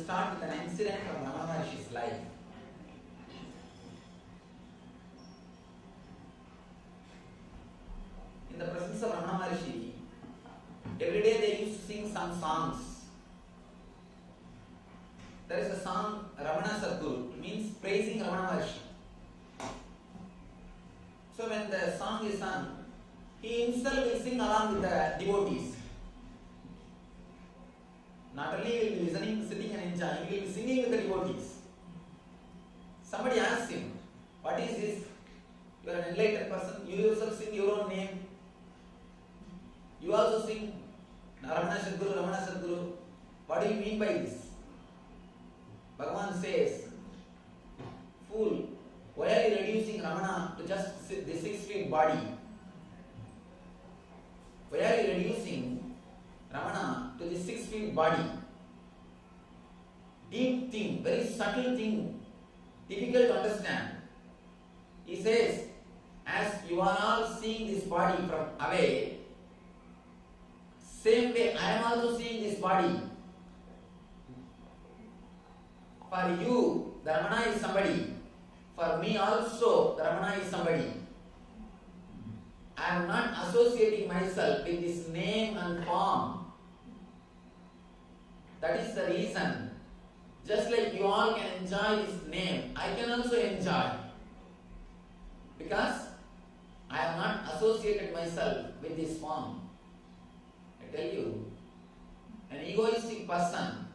start with an incident from Ramana Maharshi's life. In the presence of Ramana Maharshi, every day they used to sing some songs. There is a song, Ramana Sadguru, means praising Ramana Maharshi. So when the song is sung, he himself will sing along with the devotees. Not only will be listening, sitting and enjoying, he will be singing with the devotees. Somebody asks him, what is this? You are an enlightened person, you yourself sing your own name. You also sing Ramana Sadguru, Ramana Sadguru. What do you mean by this? Bhagavan says, fool, why are you reducing Ramana to just the 6 feet body? Why are you reducing Ramana to the 6 feet body? Deep thing, very subtle thing, difficult to understand. He says, as you are all seeing this body from away, same way I am also seeing this body. For you, the Ramana is somebody. For me also, the Ramana is somebody. I am not associating myself with this name and form. That is the reason. Just like you all can enjoy this name, I can also enjoy. Because I have not associated myself with this form. I tell you, an egoistic person,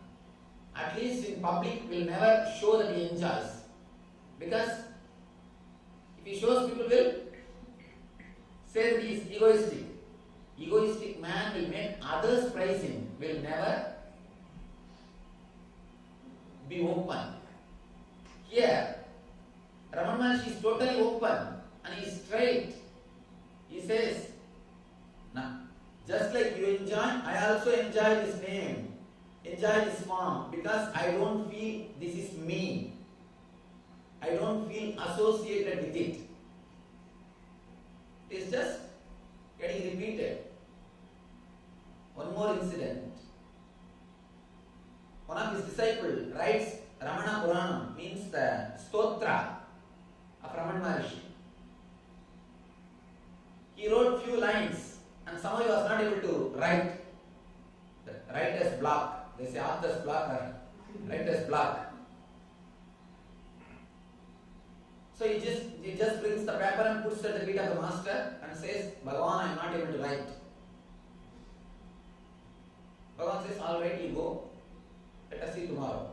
at least in public, will never show that he enjoys. Because if he shows, people will say that he is egoistic. Egoistic man will make others praise him, will never be open. Here, Ramana Maharshi is totally open and he is straight. He says, nah, just like you enjoy, I also enjoy this name, enjoy this form, because I don't feel this is me. I don't feel associated with it. It is just getting repeated. One more incident. One of his disciples writes Ramana Puranam, means the Stotra of Ramana Maharshi. He wrote few lines and somehow he was not able to write. The writer's block. They say author's block or writer's block. So he just brings the paper and puts it at the feet of the master and says, Bhagavan, I am not able to write. Bhagavan says, all right, you go. Let us see tomorrow.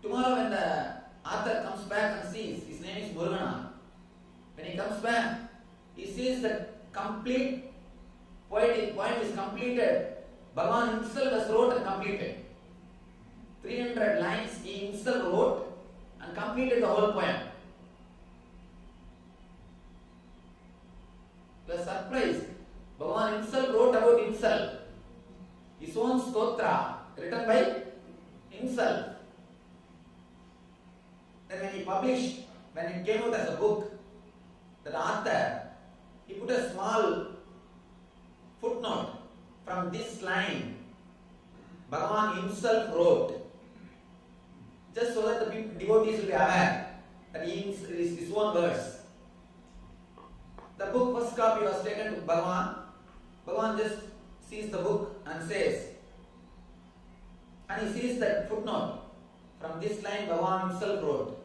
Tomorrow when the author comes back and sees, his name is Murugana. When he comes back, he sees that complete poetic poem is completed. Bhagavan himself has wrote and completed. 300 lines he himself wrote and completed the whole poem. He was surprised. Bhagavan himself wrote about himself. His own stotra written by himself. Then when he published, when it came out as a book, the author, he put a small footnote from this line. Bhagavan himself wrote. Just so that the devotees will be aware that he is his own words. The book first copy was taken to Bhagavan. Bhagavan just sees the book and says, and he sees that footnote. From this line Bhagavan himself wrote.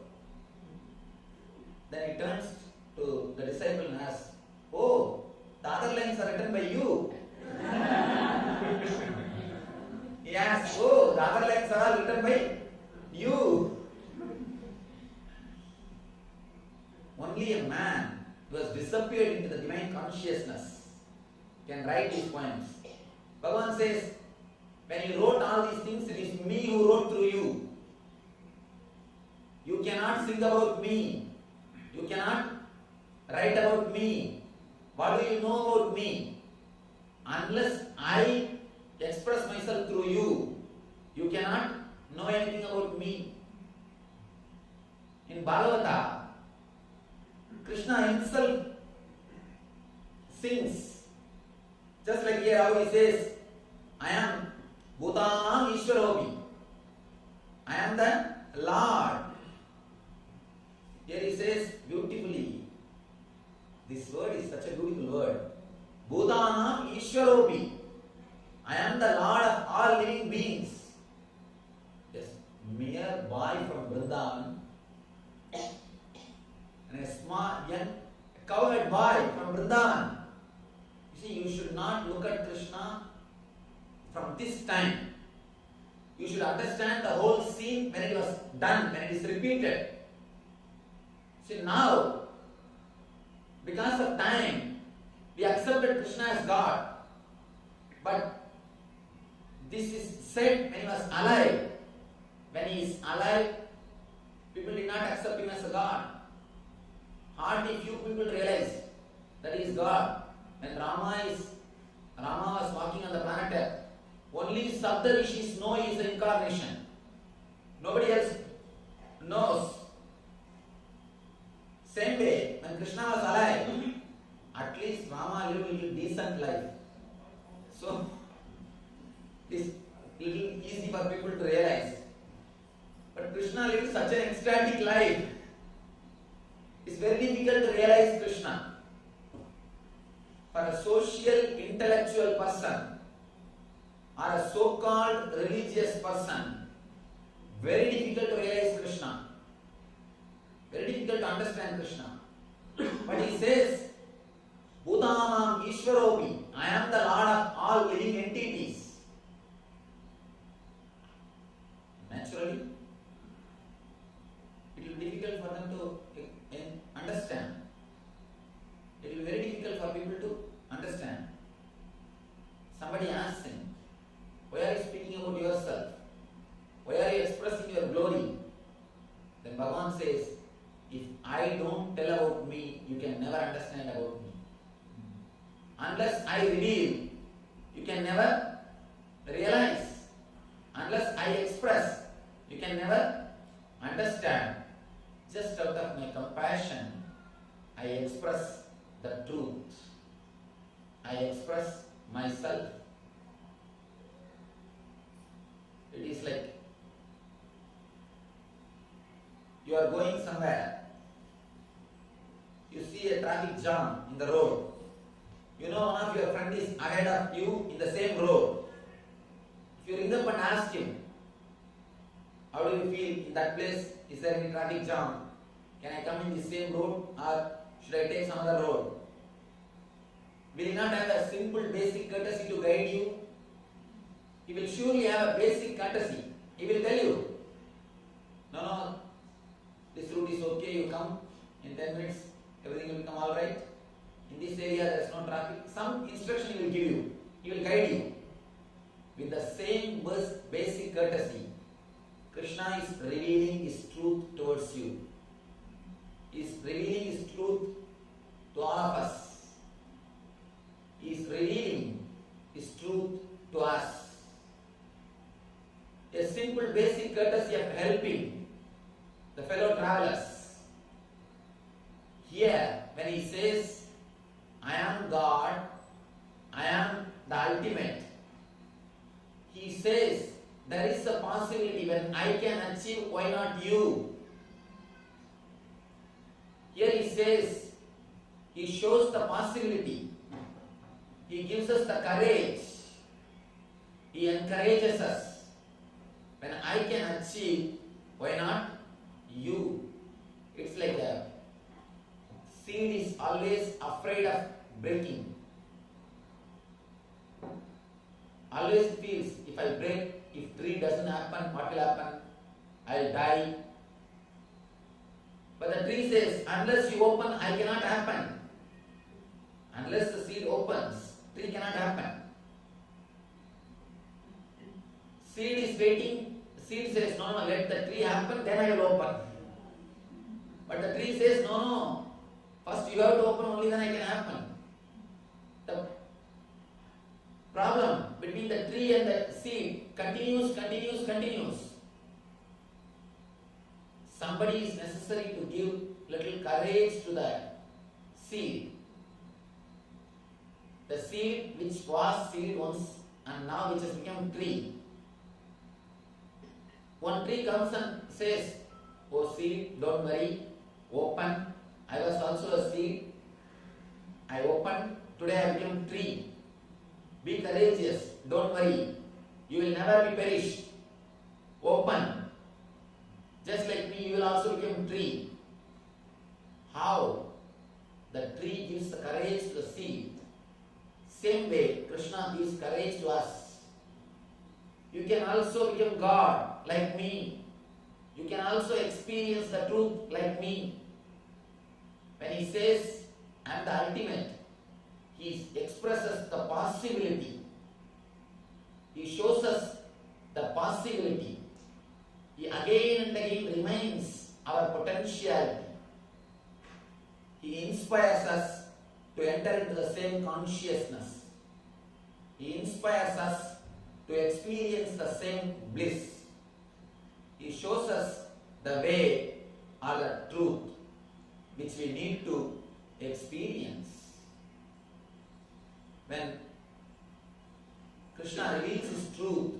Then he turns to the disciple and asks, oh, the other lines are written by you. He asks, oh, the other lines are all written by you. Only a man who has disappeared into the divine consciousness can write these poems. Bhagavan says, when you wrote all these things, it is me who wrote through you. You cannot sing about me. You cannot write about me. What do you know about me? Unless I express myself through you, you cannot know anything about me. In Bhagavata, Krishna himself sings. Just like here how he says, I am Bhutanam Ishwarobi. I am the Lord. Here he says beautifully. This word is such a beautiful word. Bhutanam Ishwaropi. I am the Lord of all living beings. Yes, mere boy from Vrindavan and a small young cowherd boy from Vrindavan. You see, you should not look at Krishna from this time. You should understand the whole scene when it was done, when it is repeated. See, now, because of time, we accepted Krishna as God. But this is said when he was alive. When he is alive, people did not accept him as a God. Hardly few people realized that he is God. When Rama was walking on the planet Earth, only Sapta Rishis know he is the incarnation. Nobody else knows. Same way, when Krishna was alive, at least Rama lived a little decent life. So, it is little easy for people to realize. But Krishna lived such an ecstatic life. It's very difficult to realize Krishna. For a social, intellectual person or a so-called religious person, very difficult to realize Krishna. Very difficult to understand Krishna. But he says, Bhutanam Ishwaropi, I am the Lord of all living entities. Naturally, it will be difficult for them to understand. It will be very difficult for people to understand. Somebody asks him, why are you speaking about yourself? Why are you expressing your glory? Then Bhagavan says, if I don't tell about me, you can never understand about me. Unless I reveal, you can never realize. Unless I express, you can never understand. Just out of my compassion, I express the truth. I express myself. It is like you are going somewhere. You see a traffic jam in the road. You know one of your friends is ahead of you in the same road. If you ring up and ask him, how do you feel in that place? Is there any traffic jam? Can I come in the same road or should I take some other road? Will he not have a simple basic courtesy to guide you? He will surely have a basic courtesy. He will tell you, no, this route is okay, you come in 10 minutes, everything will become alright. In this area there is no traffic. Some instruction he will give you. He will guide you. With the same basic courtesy, Krishna is revealing his truth towards you. He is revealing his truth to all of us. He is revealing his truth to us. A simple basic courtesy of helping the fellow travelers. Here, when he says, I am God, I am the ultimate, he says, there is a possibility when I can achieve, why not you? Here he says, he shows the possibility. He gives us the courage. He encourages us. When I can achieve, why not you? It's like a seed is always afraid of breaking. Always feels, if I break, if tree doesn't happen, what will happen? I'll die. But the tree says, unless you open, I cannot happen. Unless the seed opens, tree cannot happen. Seed is waiting, seed says, no, let the tree happen, then I will open. But the tree says, no, first you have to open, only then I can happen. The problem between the tree and the seed continues. Somebody is necessary to give little courage to the seed. The seed which was seed once and now which has become tree. one tree comes and says, "Oh seed, don't worry, open. I was also a seed. I opened. Today I became tree. Be courageous. Don't worry. You will never be perished. Open. Just like me, you will also become tree." How the tree gives the courage to the seed, same way Krishna gives courage to us. You can also become God like me. You can also experience the truth like me. When he says, "I am the ultimate," he expresses the possibility. He shows us the possibility. He again and again reminds our potentiality. He inspires us to enter into the same consciousness. He inspires us to experience the same bliss. He shows us the way or the truth which we need to experience. When Krishna reveals his truth,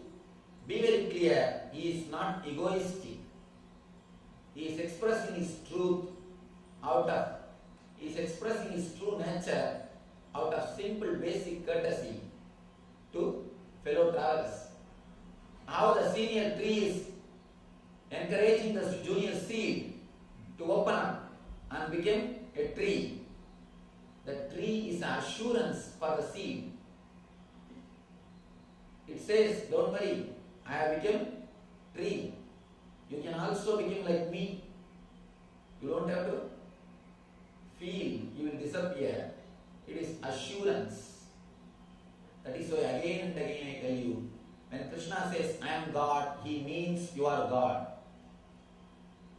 be very clear, he is not egoistic. He is expressing his truth he is expressing his true nature out of simple basic courtesy to fellow travelers. How the senior tree is encouraging the junior seed to open up and become a tree. The tree is an assurance for the seed. It says, "Don't worry, I have become tree. You can also become like me. You don't have to feel you will disappear." It is assurance. That is why again and again I tell you, when Krishna says, "I am God," he means you are God.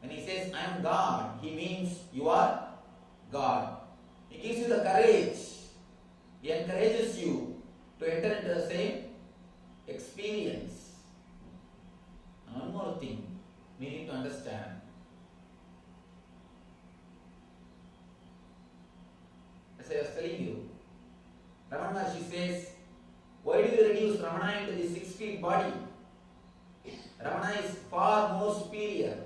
When he says, "I am God," he means you are God. He gives you the courage. He encourages you to enter into the same experience. And one more thing we need to understand. As I was telling you, Ramana Maharshi says, "Why do you reduce Ramana into the 6 feet body? Ramana is far more superior,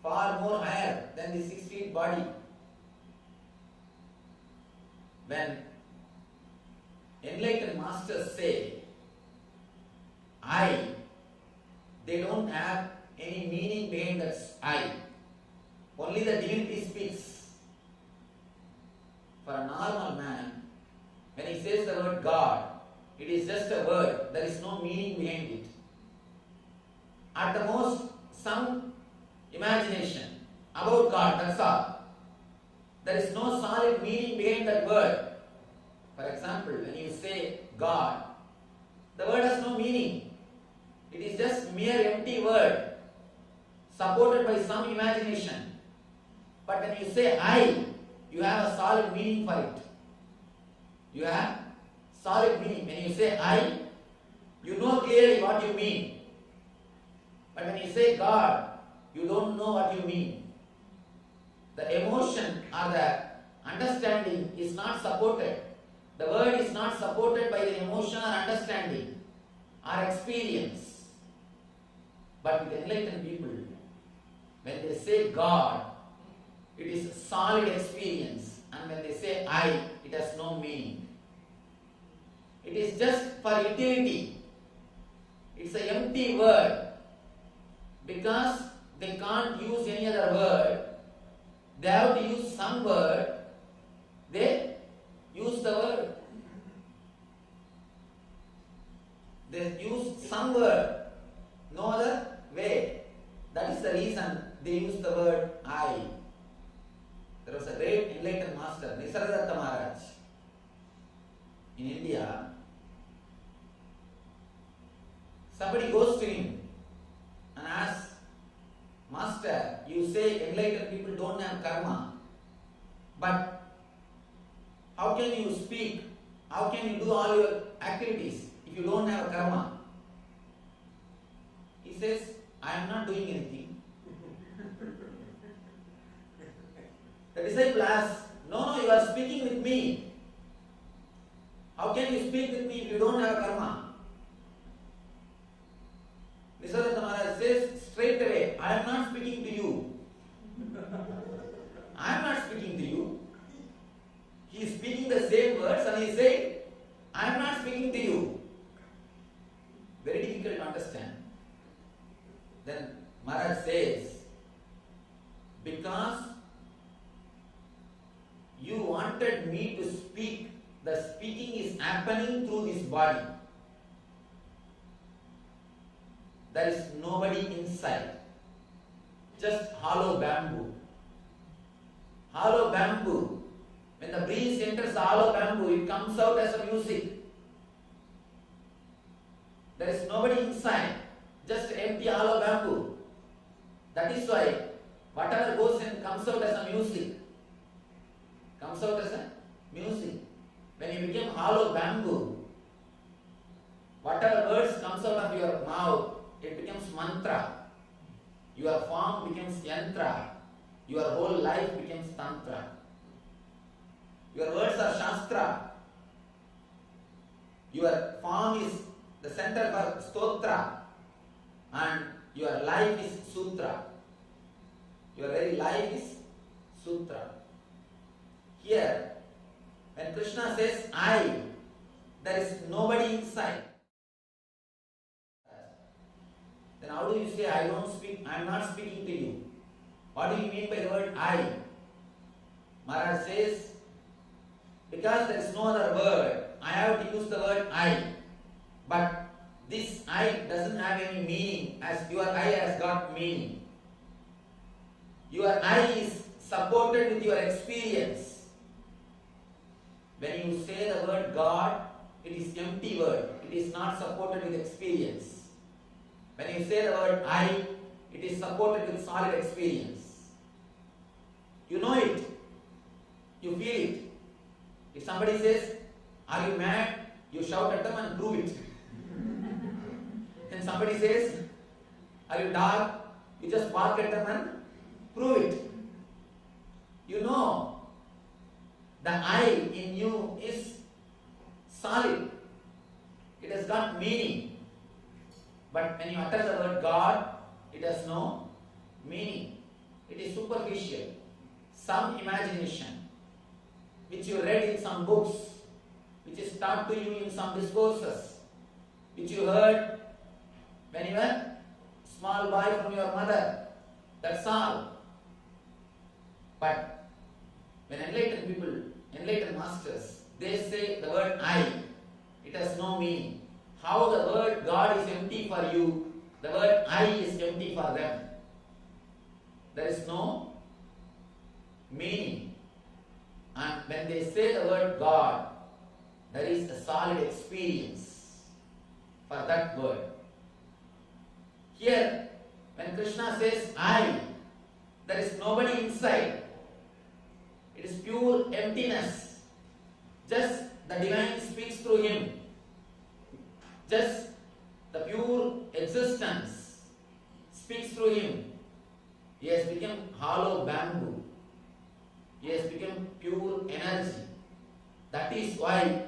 far more higher than the 6 feet body." When enlightened masters say, "I," they don't have any meaning behind that "I." Only the divinity speaks. For a normal man, when he says the word God, it is just a word, there is no meaning behind it. At the most, some imagination about God, that's all. There is no solid meaning behind that word. For example, when you say God, the word has no meaning. It is just mere empty word, supported by some imagination. But when you say I, you have a solid meaning for it. You have solid meaning. When you say I, you know clearly what you mean. But when you say God, you don't know what you mean. The emotion or the understanding is not supported. The word is not supported by the emotion or understanding or experience. But with enlightened people, when they say God, it is a solid experience. And when they say I, it has no meaning. It is just for utility. It's an empty word. Because they can't use any other word, they have to use some word. They use the word. They use some word. No other way. That is the reason they use the word I. There was a great enlightened master, Nisargadatta Maharaj, in India. Somebody goes to him and asks, "Master, you say enlightened people don't have karma, but how can you speak? How can you do all your activities if you don't have karma?" He says, "I am not doing anything." The disciple asks, no, you are speaking with me. How can you speak with me if you don't have karma?" Nisargadatta Maharaj says, Then Maharaj says, because you wanted me to speak, the speaking is happening through this body. There is nobody inside. Just hollow bamboo. Hollow bamboo. When the breeze enters the hollow bamboo, it comes out as a music. There is nobody inside. Just empty hollow bamboo. That is why whatever goes in comes out as a music. Comes out as a music. When you become hollow bamboo, whatever words comes out of your mouth, it becomes mantra. Your form becomes yantra. Your whole life becomes tantra. Your words are shastra. Your form is the center for stotra. And your life is sutra. Your very life is sutra. Here, when Krishna says I, there is nobody inside. Then how do you say I don't speak, I am not speaking to you? What do you mean by the word I? Maharaj says, because there is no other word, I have to use the word I. But this I doesn't have any meaning, as your I has got meaning. Your I is supported with your experience. When you say the word God, it is empty word. It is not supported with experience. When you say the word I, it is supported with solid experience. You know it. You feel it. If somebody says, are you mad? You shout at them and prove it. Then somebody says, are you dark? You just bark at them and prove it. You know, the I in you is solid. It has got meaning. But when you utter the word God, it has no meaning. It is superficial. Some imagination, which you read in some books, which is taught to you in some discourses, which you heard when you were small boy from your mother. That's all. But when enlightened people, enlightened masters, they say the word I, it has no meaning. How the word God is empty for you, the word I is empty for them. There is no meaning. And when they say the word God, there is a solid experience for that word. Here, when Krishna says I, there is nobody inside. It is pure emptiness. Just the divine speaks through him. Just the pure existence speaks through him. He has become hollow bamboo. He has become pure energy. That is why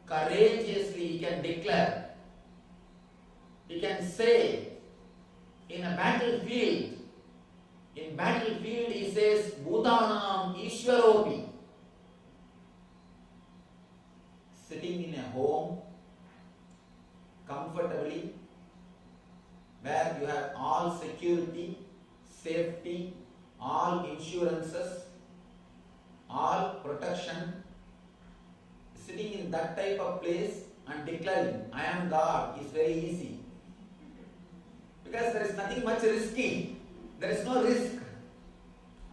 courageously he can declare. He can say in a battlefield, in battlefield he says, Bhutanam Ishwaropi. Sitting in a home, comfortably, where you have all security, safety, all insurances, all protection, sitting in that type of place and declaring, I am God, is very easy. Because there is nothing much risky. There is no risk.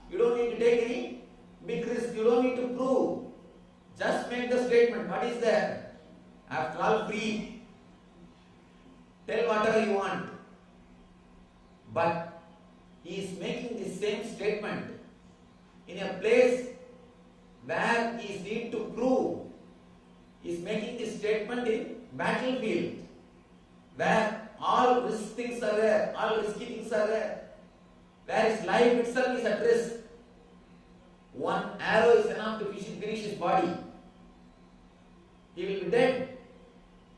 You don't need to take any big risk. You don't need to prove. Just make the statement. What is there? After all, free. Tell whatever you want. But he is making the same statement in a place where he is need to prove. He is making this statement in battlefield, where all risk things are there, all risky things are there, where his life itself is at risk. One arrow is enough to finish his body. He will be dead.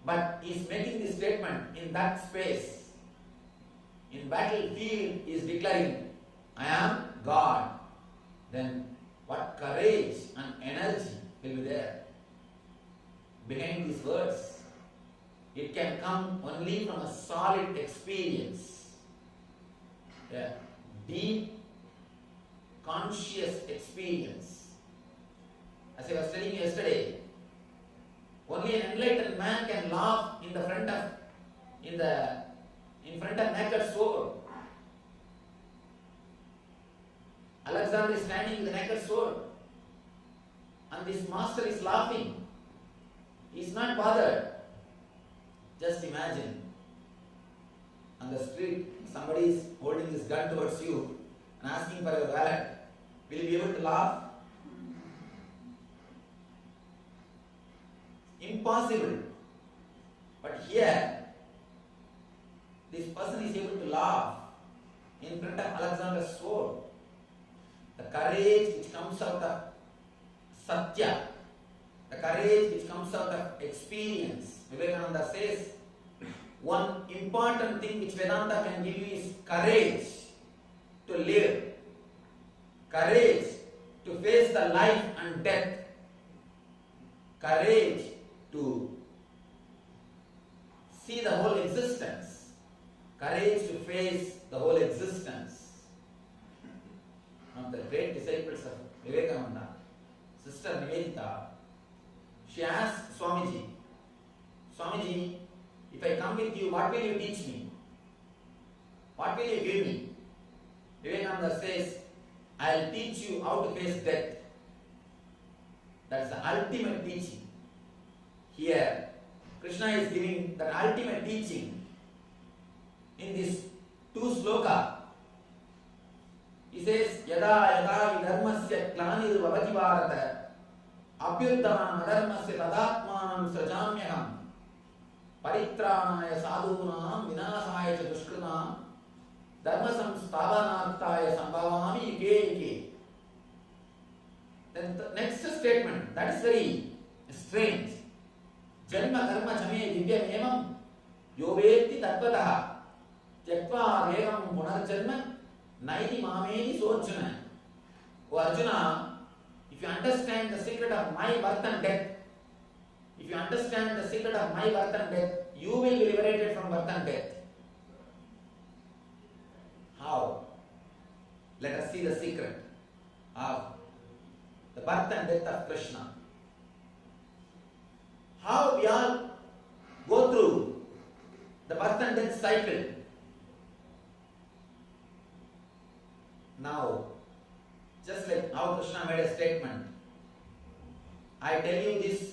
But he is making this statement in that space. In battlefield, he is declaring, I am God. Then what courage and energy will be there behind these words? It can come only from a solid experience. a deep conscious experience. As I was telling you yesterday, only an enlightened man can laugh in front of naked sword. Alexander is standing with a naked sword, and this master is laughing. He is not bothered. Just imagine, on the street, somebody is holding his gun towards you and asking for your wallet. Will you be able to laugh? Impossible. But here, this person is able to laugh in front of Alexander's sword. The courage which comes out of Satya, the courage which comes out of experience. Vivekananda says, one important thing which Vedanta can give you is courage to live, courage to face the life and death, courage to see the whole existence, courage to face the whole existence. One of the great disciples of Vivekananda, Sister Nivedita, she asked Swamiji, Swamiji, if I come with you, what will you teach me? What will you give me? Vivekananda says, I'll teach you how to face death. That's the ultimate teaching. Here, Krishna is giving that ultimate teaching in this 2 sloka. He says, Yada yada vidharmasya glanir bhavati bharata abhyutthanam adharmasya tadatmanam srajamyaham paritranaya sadhunam vinasaya cha dushkritam dharma samsthavanarthaya sambhavami yuge yuge. Then the next statement, that is very strange. Janma karma chame divyam emam yovetti tattvataha tyaktva devam punarjanma naiti mameni sochana. O Arjuna, if you understand the secret of my birth and death, if you understand the secret of my birth and death, you will be liberated from birth and death. How? Let us see the secret of the birth and death of Krishna. How we all go through the birth and death cycle. Now, just like how Krishna made a statement, I tell you this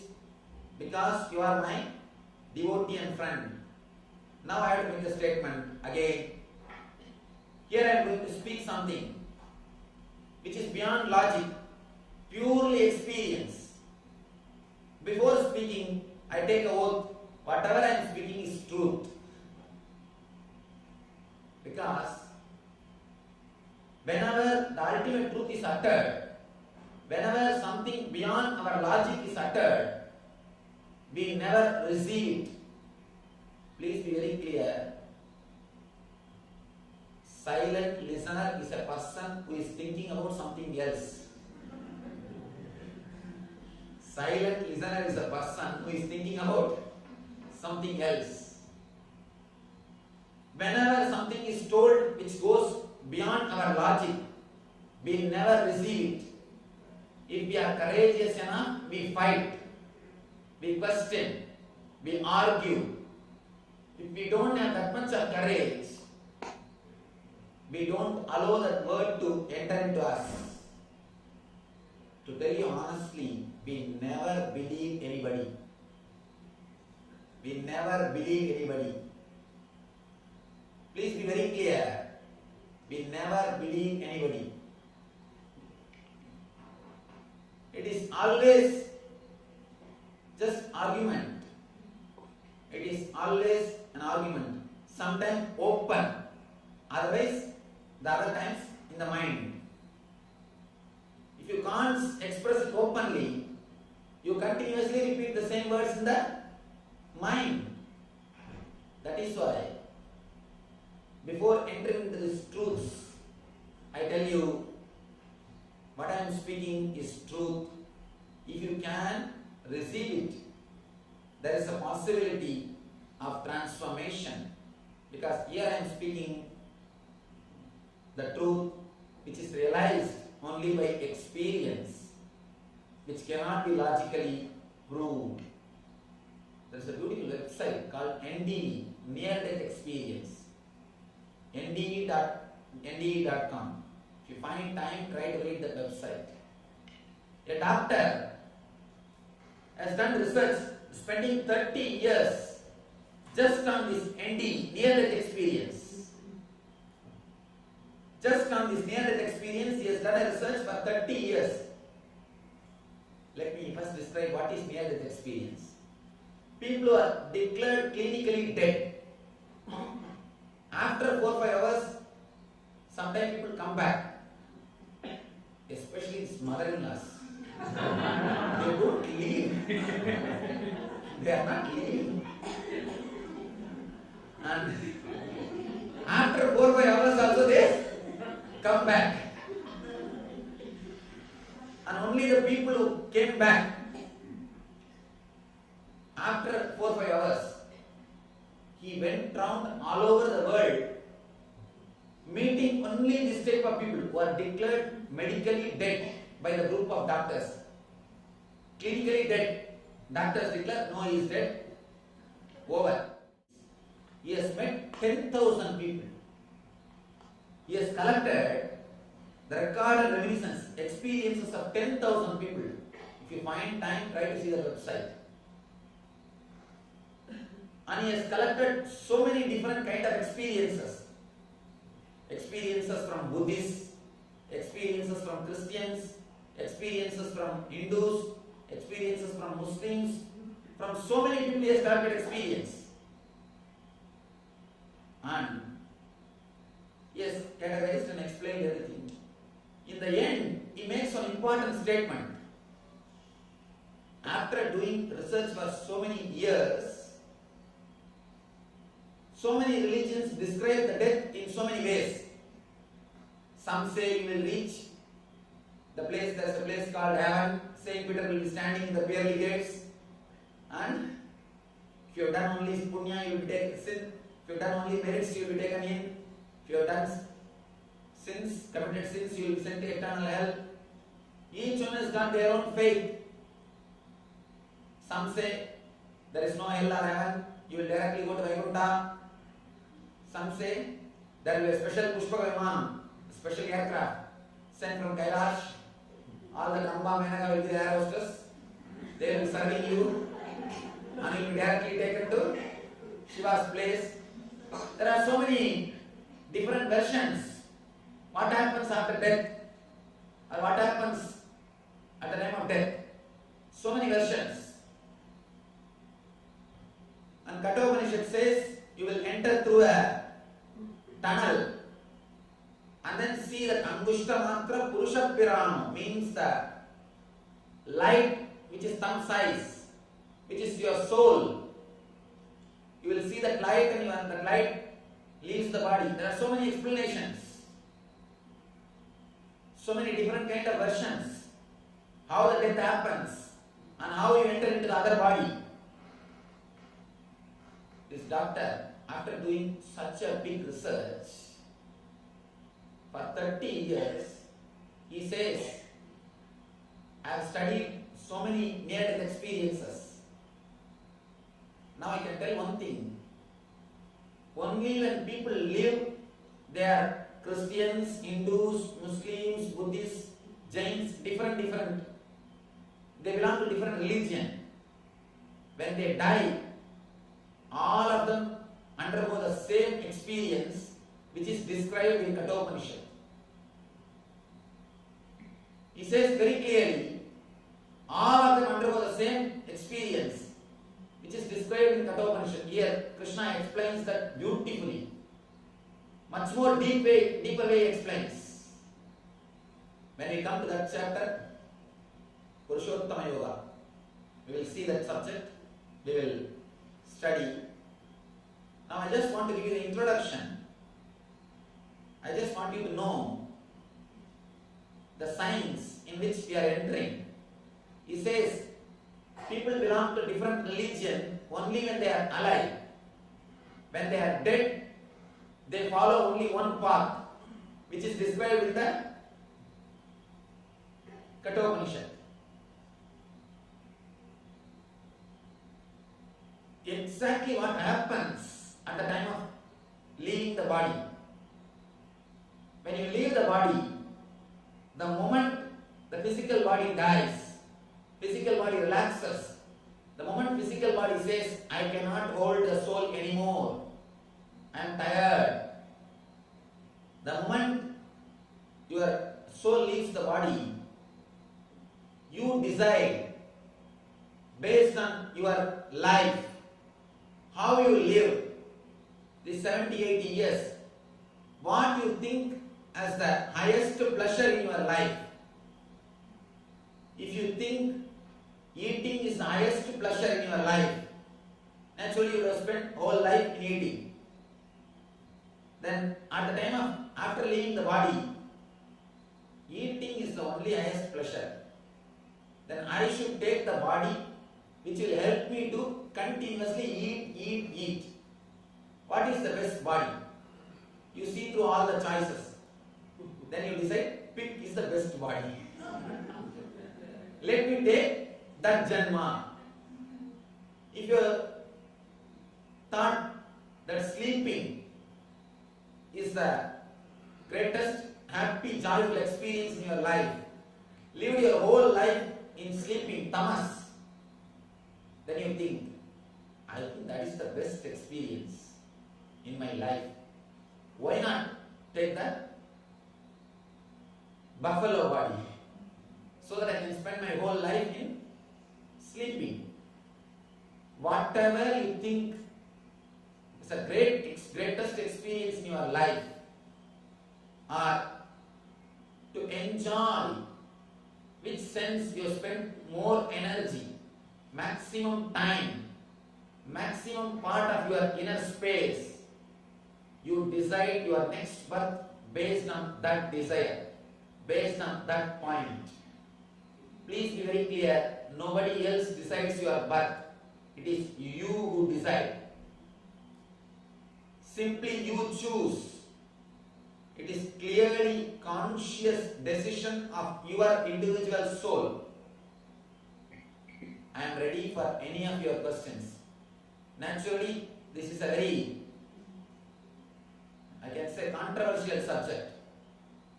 because you are my devotee and friend. Now I have to make a statement again. Here I am going to speak something which is beyond logic, purely experience. Before speaking, I take a oath, whatever I am speaking is truth. Because whenever the ultimate truth is uttered, whenever something beyond our logic is uttered, we never receive it. Please be very clear. Silent listener is a person who is thinking about something else. Silent listener is a person who is thinking about something else. Whenever something is told which goes beyond our logic, we never receive it. If we are courageous enough, we fight, we question, we argue. If we don't have that much of courage, we don't allow that word to enter into us. To tell you honestly, we never believe anybody. We never believe anybody. Please be very clear. We never believe anybody. It is always just argument. It is always an argument. Sometimes open. Otherwise, the other times in the mind. If you can't express it openly, you continuously repeat the same words in the mind. That is why, before entering into these truths, I tell you, what I am speaking is truth. If you can receive it, there is a possibility of transformation. Because here I am speaking the truth which is realized only by experience, which cannot be logically proved. There is a beautiful website called NDE, Near Death Experience. NDE.com. If you find time, try to read that website. A doctor has done research spending 30 years just on this NDE, Near Death Experience. Just on this near death experience, he has done a research for 30 years. Let me first describe what is near death experience. People who are declared clinically dead. After 4 or 5 hours, sometimes people come back, especially his mother-in-laws. They don't leave. They are not leaving. And after 4 or 5 hours also they come back. And only the people who came back after 4 or 5 hours, he went round all over the world meeting only this type of people who are declared medically dead by the group of doctors. Clinically dead. Doctors declare, no, he is dead. Over. He has met 10,000 people. He has collected the recorded reminiscence, experiences of 10,000 people. If you find time, try to see the website. And he has collected so many different kind of experiences. Experiences from Buddhists, experiences from Christians, experiences from Hindus, experiences from Muslims, from so many people he has collected experience. And he has categorized and explained everything. In the end, he makes an important statement. After doing research for so many years, so many religions describe the death in so many ways. Some say you will reach the place, there is a place called heaven. Saint Peter will be standing in the pearly gates. And if you have done only punya, you will take sin. If you have done only merits, you will be taken in. If you have done sins, committed sins, you will be sent to eternal hell. Each one has got their own faith. Some say there is no hell or heaven, you will directly go to Vaikuntha. Some say there will be a special Pushpaka Vimanam, a special aircraft sent from Kailash. All the Amba Menaka will be the air hostess. They will be serving you and you will be directly taken to Shiva's place. There are so many different versions. What happens after death? Or what happens at the time of death? So many versions. And Kathopanishad says you will enter through a tunnel and then see that Angushta Matra Purusha Pirano means the light which is thumb size, which is your soul. You will see that light and that light leaves the body. There are so many explanations, so many different kind of versions, how the death happens and how you enter into the other body. This doctor, after doing such a big research for 30 years, he says, I have studied so many near-death experiences. Now I can tell one thing. Only when people live, they are Christians, Hindus, Muslims, Buddhists, Jains, different. They belong to different religion. When they die, all of them undergo the same experience which is described in Kathopanishad. He says very clearly, all of them undergo the same experience which is described in Kathopanishad. Here, Krishna explains that beautifully. Much more deeper way explains. When we come to that chapter, Purushottama Yoga, we will see that subject, we will study. Now I just want to give you the introduction. I just want you to know the science in which we are entering. He says, people belong to different religion only when they are alive. When they are dead, they follow only one path. which is described in the Kathopanishad. Exactly what happens at the time of leaving the body. When you leave the body, the moment the physical body dies, physical body relaxes, the moment physical body says, I cannot hold the soul anymore, I am tired. The moment your soul leaves the body, you decide based on your life, how you live these 70, 80 years, what you think as the highest pleasure in your life. If you think eating is the highest pleasure in your life, naturally you will spend whole life in eating. Then at the time of after leaving the body, eating is the only highest pleasure. Then I should take the body which will help me to continuously eat. What is the best body? You see through all the choices. Then you decide, pig is the best body. Let me take that janma. If you thought that sleeping is the greatest happy, joyful experience in your life, live your whole life in sleeping, tamas, then you think, I think that is the best experience in my life. Why not take the buffalo body so that I can spend my whole life in sleeping? Whatever you think is the greatest experience in your life, or to enjoy which sense you spend more energy, maximum time, maximum part of your inner space, you decide your next birth based on that desire, based on that point. Please be very clear, nobody else decides your birth. It is you who decide. Simply you choose. It is clearly conscious decision of your individual soul. I am ready for any of your questions. Naturally, this is a very, I can say, controversial subject.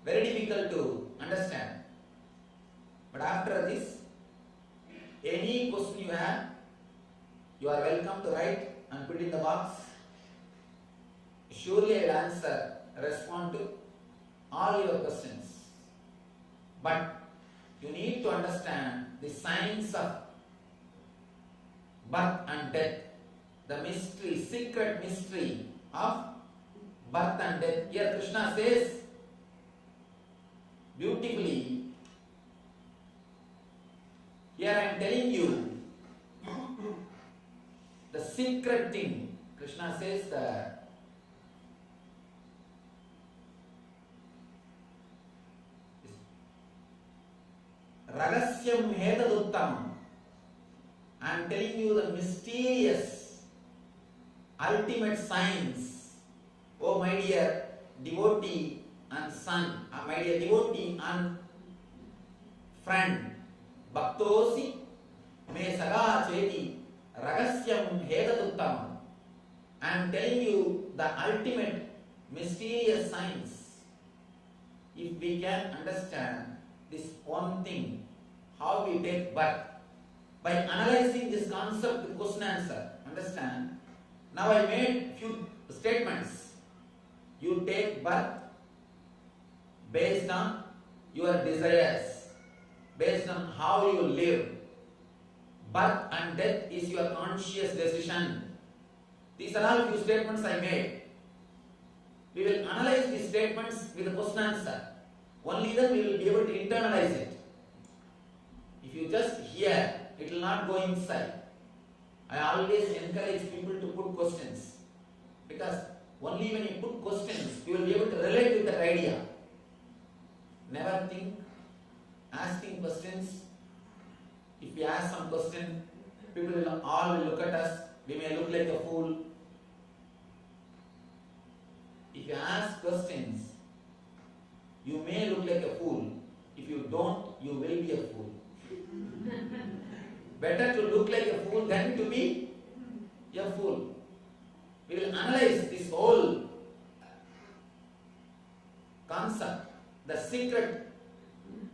Very difficult to understand. But after this, any question you have, you are welcome to write and put in the box. Surely I will answer, respond to all your questions. But you need to understand the science of birth and death, the mystery, secret mystery of birth and death. Here Krishna says beautifully, here I am telling you the secret thing. Krishna says the Ragasyam Hedaduttam. I am telling you the mysterious, ultimate science. Oh my dear devotee and son, my dear devotee and friend, Bhaktosi me saga cheti Ragasyam Hedaduttam. I am telling you the ultimate mysterious science. If we can understand this one thing, how we take birth, by analyzing this concept with question answer, understand? Now I made few statements. You take birth based on your desires, based on how you live. Birth and death is your conscious decision. These are all few statements I made. We will analyze these statements with a question answer. Only then we will be able to internalize it. If you just hear, it will not go inside. I always encourage people to put questions, because only when you put questions, you will be able to relate with that idea. Never think asking questions. If we ask some question, people will all look at us. We may look like a fool. If you ask questions, You may look like a fool. If you don't, you will be a fool. Better to look like a fool than to be a fool. We will analyze this whole concept, the secret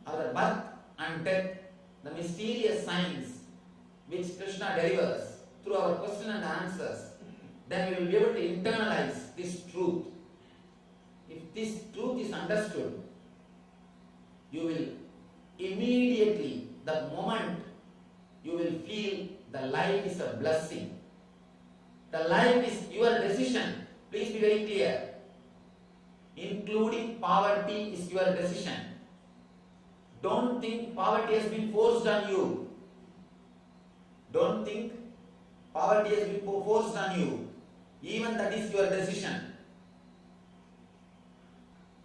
of the birth and death, the mysterious signs which Krishna delivers through our question and answers. Then we will be able to internalize this truth. If this truth is understood, you will immediately, the moment you will feel the life is a blessing. The life is your decision. Please be very clear. Including poverty is your decision. Don't think poverty has been forced on you. Don't think poverty has been forced on you. Even that is your decision.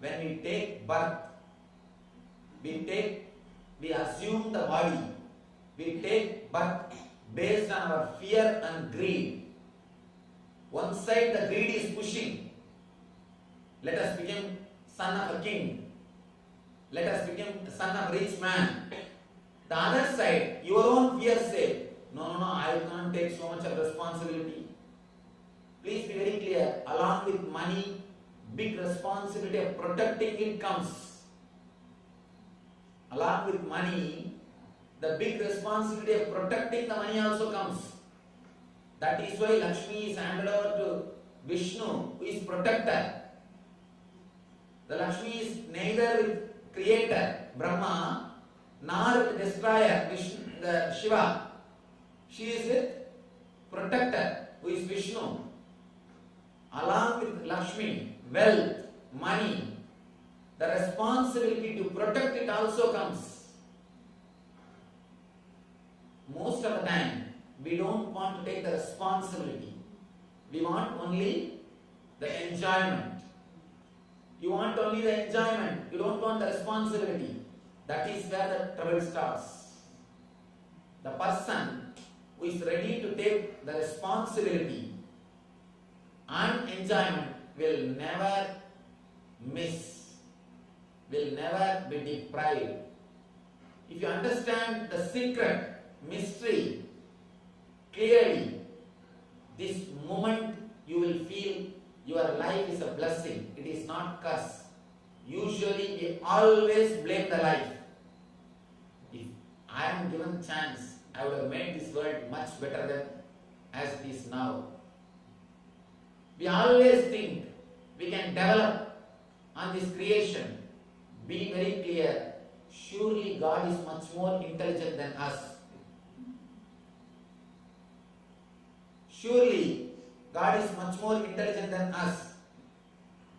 When we take birth, we assume the body. We take birth based on our fear and greed. One side the greed is pushing. Let us become son of a king. Let us become the son of a rich man. The other side, your own fear say, no, I can't take so much of responsibility. Please be very clear. Along with money, big responsibility of protecting it comes. Along with money, the big responsibility of protecting the money also comes. That is why Lakshmi is handed over to Vishnu, who is protector. The Lakshmi is neither with creator, Brahma, nor with destroyer, Vishnu, the Shiva. She is with protector, who is Vishnu. Along with Lakshmi, wealth, money, the responsibility to protect it also comes. Most of the time, we don't want to take the responsibility. We want only the enjoyment. You want only the enjoyment. You don't want the responsibility. That is where the trouble starts. The person who is ready to take the responsibility and enjoyment will never miss, will never be deprived. If you understand the secret, mystery clearly, this moment you will feel your life is a blessing. It is not curse. Usually we always blame the life. If I am given chance, I would have made this world much better than as it is now. We always think we can develop on this creation. Be very clear. Surely God is much more intelligent than us. Surely God is much more intelligent than us.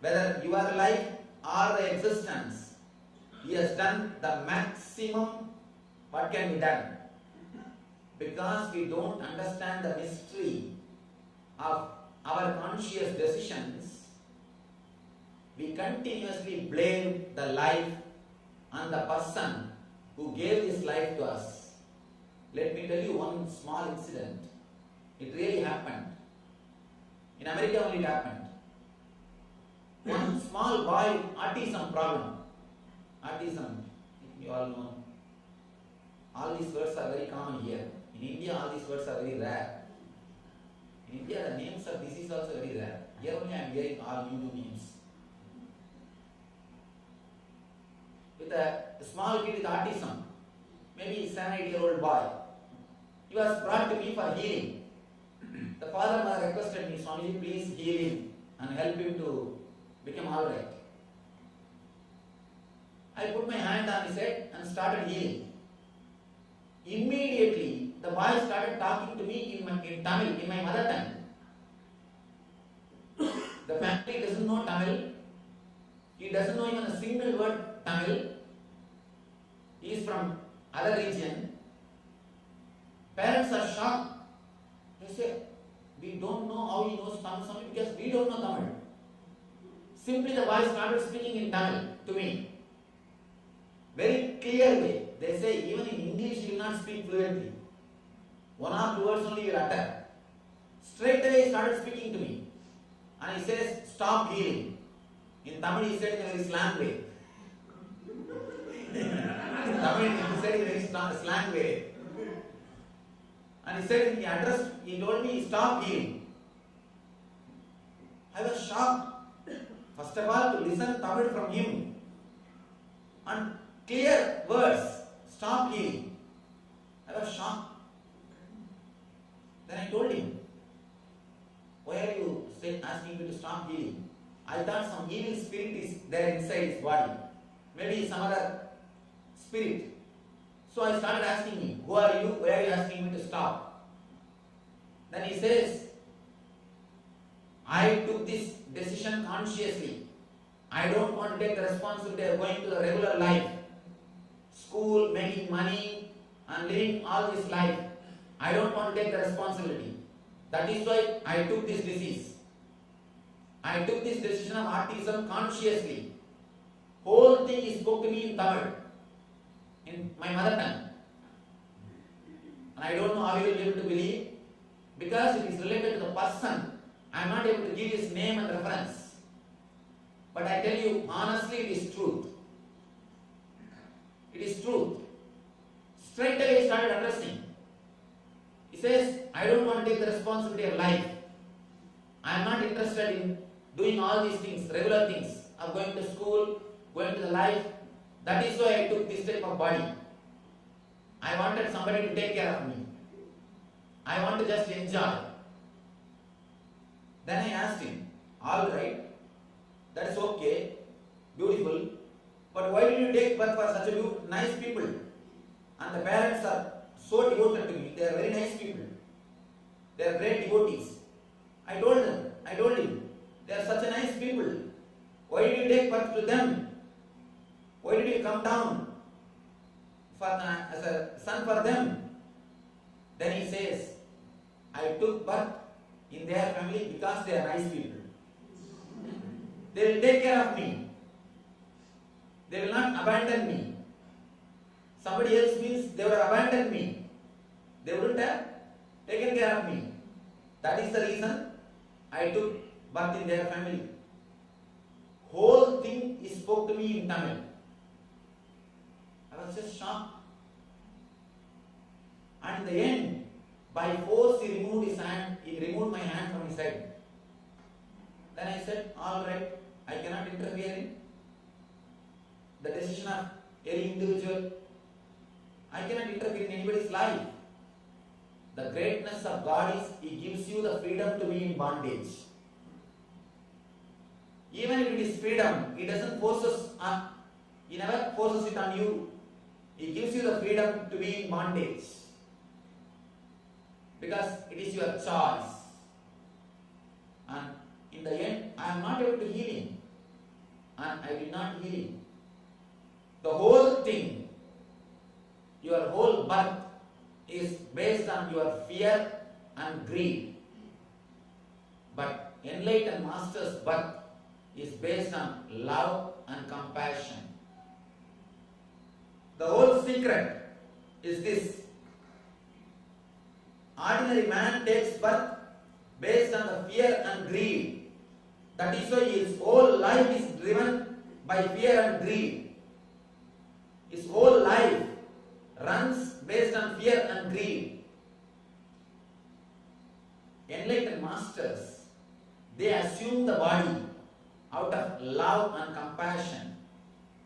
Whether your life or the existence, He has done the maximum what can be done. Because we don't understand the mystery of our conscious decisions, we continuously blame the life and the person who gave this life to us. Let me tell you one small incident. It really happened. In America only it happened. One small boy with autism problem. Autism, you all know. All these words are very common here. In India, all these words are very rare. In India, the names of disease are also very rare. Here only I am hearing all new names. With a small kid with autism, maybe 7-8-year-old boy, he was brought to me for healing. The father mother requested me, Swamiji, please heal him and help him to become alright. I put my hand on his head and started healing. Immediately, the boy started talking to me in Tamil, in my mother tongue. The family doesn't know Tamil. He doesn't know even a single word Tamil. He is from other region. Parents are shocked. They say, we don't know how he knows Tamil because we don't know Tamil. Simply the boy started speaking in Tamil to me. Very clear way. They say even in English he will not speak fluently. 1 or 2 words only he will utter. Straight away he started speaking to me. And he says, stop healing. In Tamil he said in a very slang way. Tamil, he said in a very slang way. And he said, he told me, stop healing. I was shocked. First of all, to listen Tamil from him. And clear words, stop healing. I was shocked. Then I told him, why are you asking me to stop healing? I thought some evil spirit is there inside his body. Maybe some other spirit. So I started asking him, who are you? Why are you asking me to stop? Then he says, I took this decision consciously. I don't want to take the responsibility of going to the regular life. School, making money, and living all this life. I don't want to take the responsibility. That is why I took this disease. I took this decision of autism consciously. Whole thing is spoke to me in Tamil, in my mother tongue. And I don't know how you will be able to believe, because it is related to the person. I am not able to give his name and reference. But I tell you, honestly, it is truth. It is truth. Straight away he started addressing. He says, I don't want to take the responsibility of life. I am not interested in doing all these things, regular things, of going to school, going to the life. That is why I took this type of body. I wanted somebody to take care of me. I want to just enjoy. Then I asked him, all right, that's okay, beautiful, but why did you take birth for such a nice people? And the parents are so devoted to me. They are very nice people. They are great devotees. I told him, they are such a nice people. Why did you take birth to them? Why did you come down as a son for them? Then he says, I took birth in their family because they are nice people. They will take care of me. They will not abandon me. Somebody else means they would have abandoned me. They wouldn't have taken care of me. That is the reason I took birth in their family. Whole thing is spoke to me in Tamil. I was just shocked. And in the end, by force he removed my hand from his head. Then I said, all right, I cannot interfere in the decision of any individual. I cannot interfere in anybody's life. The greatness of God is He gives you the freedom to be in bondage. Even if it is freedom, He doesn't force us on, He never forces it on you. He gives you the freedom to be in bondage. Because it is your choice. And in the end, I am not able to heal him. And I did not heal him. The whole thing, your whole birth is based on your fear and greed. But enlightened master's birth is based on love and compassion. The whole secret is this. Ordinary man takes birth based on the fear and greed. That is why his whole life is driven by fear and greed. His whole life runs based on fear and greed. Enlightened masters, they assume the body out of love and compassion.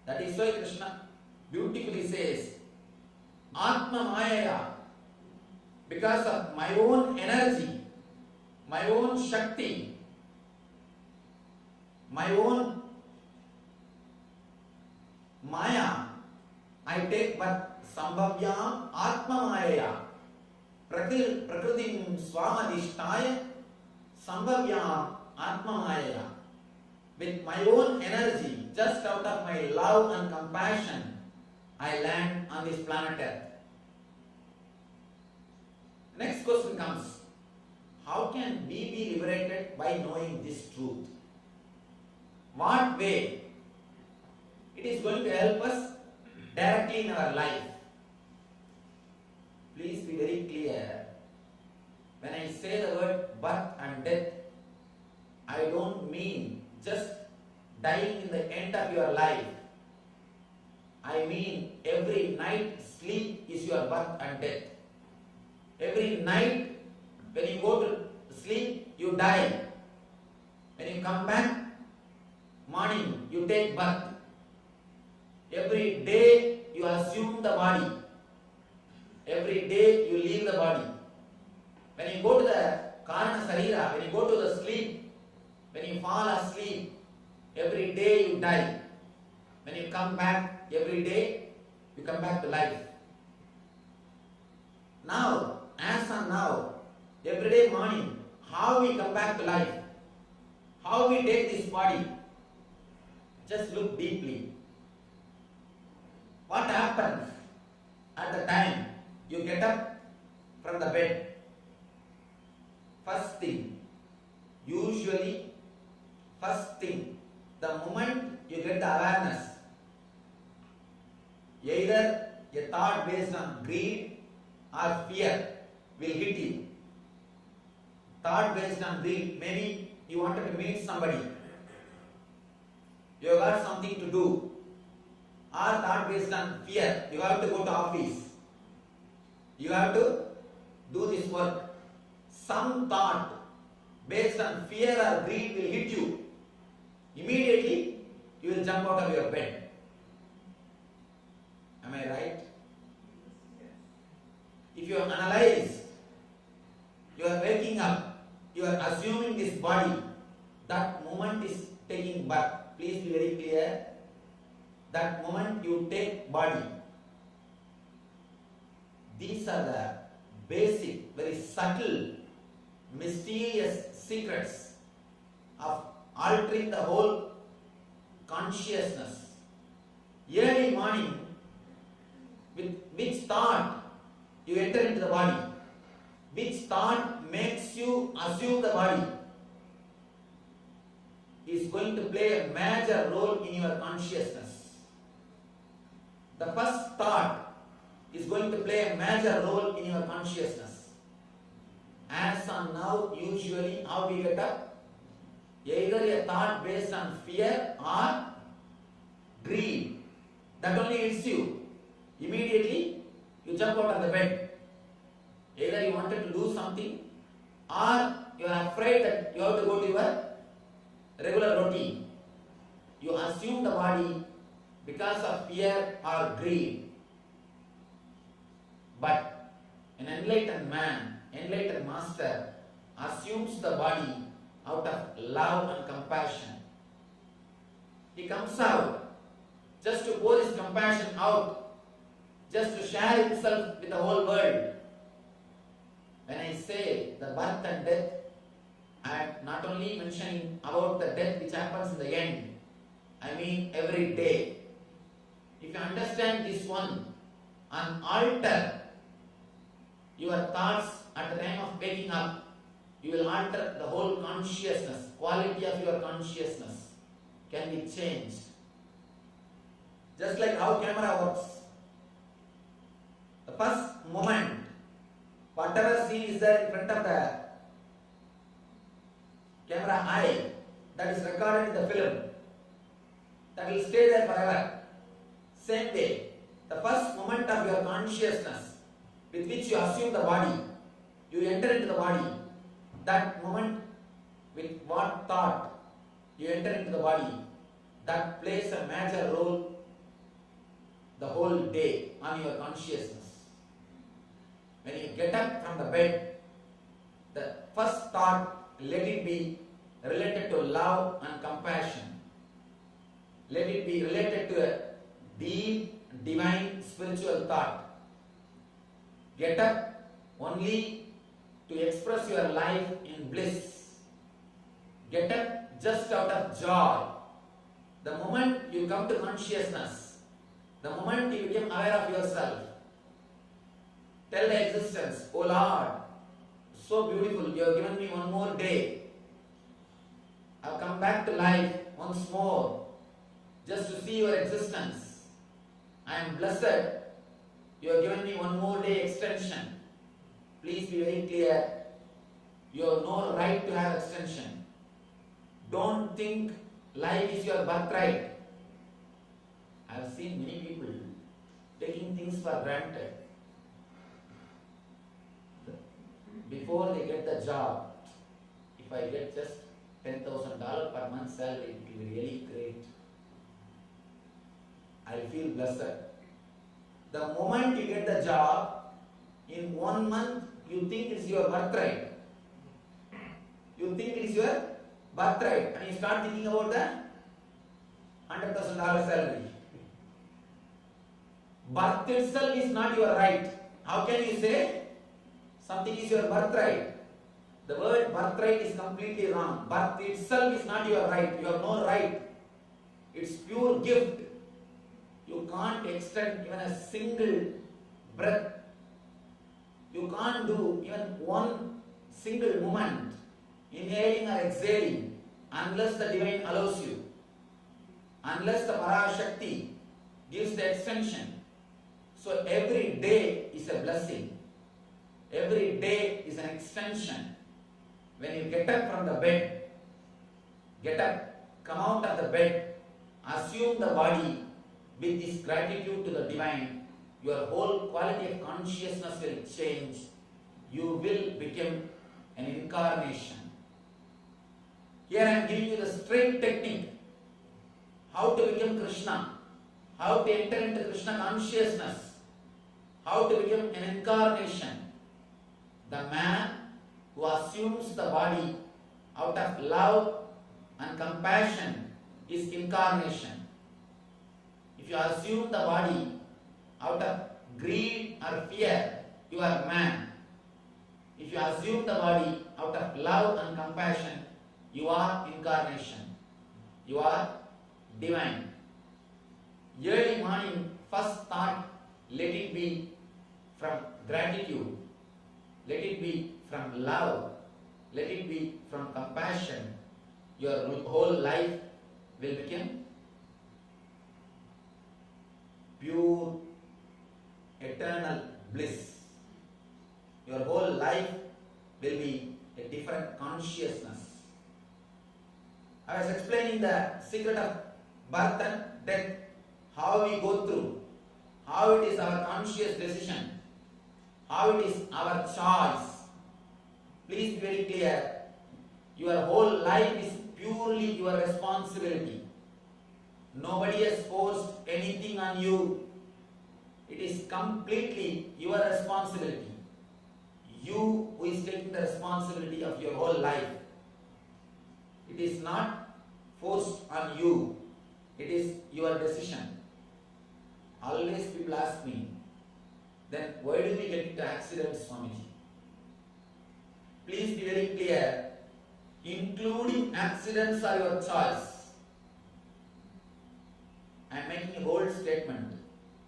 That is why Krishna beautifully says, Atma Maya, because of my own energy, my own Shakti, my own Maya, I take but Sambhavyam Atma Maya, Prakritim Swamadishtaya Sambhavyam Atma Maya. With my own energy, just out of my love and compassion, I land on this planet Earth. Next question comes, how can we be liberated by knowing this truth? What way it is going to help us directly in our life? Please be very clear. When I say the word birth and death, I don't mean just dying in the end of your life. I mean every night sleep is your birth and death. Every night when you go to sleep, you die. When you come back, morning, you take birth. Every day you assume the body. Every day you leave the body. When you go to the Karana Sarira, when you go to the sleep, when you fall asleep, every day you die. When you come back, every day you come back to life. Now, as on now, every day morning, how we come back to life? How we take this body? Just look deeply. What happens at the time you get up from the bed? First thing, usually, first thing, the moment you get the awareness, either a thought based on greed or fear will hit you. Thought based on greed, maybe you wanted to meet somebody, you got something to do, or thought based on fear, you have to go to office, you have to do this work. Some thought based on fear or greed will hit you. Immediately you will jump out of your bed. Am I right? If you analyze, you are waking up, you are assuming this body, that moment is taking birth. Please be very clear. That moment you take body. These are the basic, very subtle, mysterious secrets of altering the whole consciousness. Early morning, with which thought you enter into the body? Which thought makes you assume the body? Is going to play a major role in your consciousness. The first thought is going to play a major role in your consciousness. As on now, usually how we get up? Either a thought based on fear or greed. That only hits you. Immediately you jump out of the bed. Either you wanted to do something or you are afraid that you have to go to your regular routine. You assume the body because of fear or greed. But an enlightened man, enlightened master, assumes the body out of love and compassion. He comes out just to pour his compassion out, just to share himself with the whole world. When I say the birth and death, I am not only mentioning about the death which happens in the end, I mean every day. If you understand this one and alter your thoughts at the time of waking up, you will alter the whole consciousness, quality of your consciousness can be changed. Just like how camera works. The first moment, whatever scene is there in front of the camera eye, that is recorded in the film, that will stay there forever. Same way, the first moment of your consciousness with which you assume the body, you enter into the body, that moment with what thought you enter into the body, that plays a major role the whole day on your consciousness. When you get up from the bed, the first thought, let it be related to love and compassion. Let it be related to a deep, divine, spiritual thought. Get up only to express your life in bliss. Get up just out of joy. The moment you come to consciousness, the moment you become aware of yourself, tell the existence, oh Lord, so beautiful, you have given me one more day. I have come back to life once more, just to see your existence. I am blessed, you have given me one more day extension. Please be very clear, you have no right to have extension. Don't think life is your birthright. I have seen many people taking things for granted. Before they get the job, if I get just $10,000 per month salary, it will be really great. I feel blessed. The moment you get the job, in 1 month, you think it's your birthright. You think it's your birthright, and you start thinking about the $100,000 salary. Birth itself is not your right. How can you say something is your birthright? The word birthright is completely wrong. Birth itself is not your right. You have no right. It's pure gift. You can't extend even a single breath. You can't do even one single movement, inhaling or exhaling, unless the divine allows you. Unless the Parashakti gives the extension. So every day is a blessing. Every day is an extension. When you get up from the bed, get up, come out of the bed, assume the body with this gratitude to the divine, your whole quality of consciousness will change. You will become an incarnation. Here I am giving you the straight technique. How to become Krishna. How to enter into Krishna consciousness. How to become an incarnation. The man who assumes the body out of love and compassion is incarnation. If you assume the body out of greed or fear, you are man. If you assume the body out of love and compassion, you are incarnation. You are divine. Early morning, first thought, let it be from gratitude. Let it be from love. Let it be from compassion. Your whole life will become pure, eternal bliss. Your whole life will be a different consciousness. I was explaining the secret of birth and death, how we go through, how it is our conscious decision, how it is our choice. Please be very clear. Your whole life is purely your responsibility. Nobody has forced anything on you. It is completely your responsibility. You who is taking the responsibility of your whole life. It is not forced on you. It is your decision. Always people ask me, then why do we get into accidents, Swamiji? Please be very clear. Including accidents are your choice. I am making a bold statement.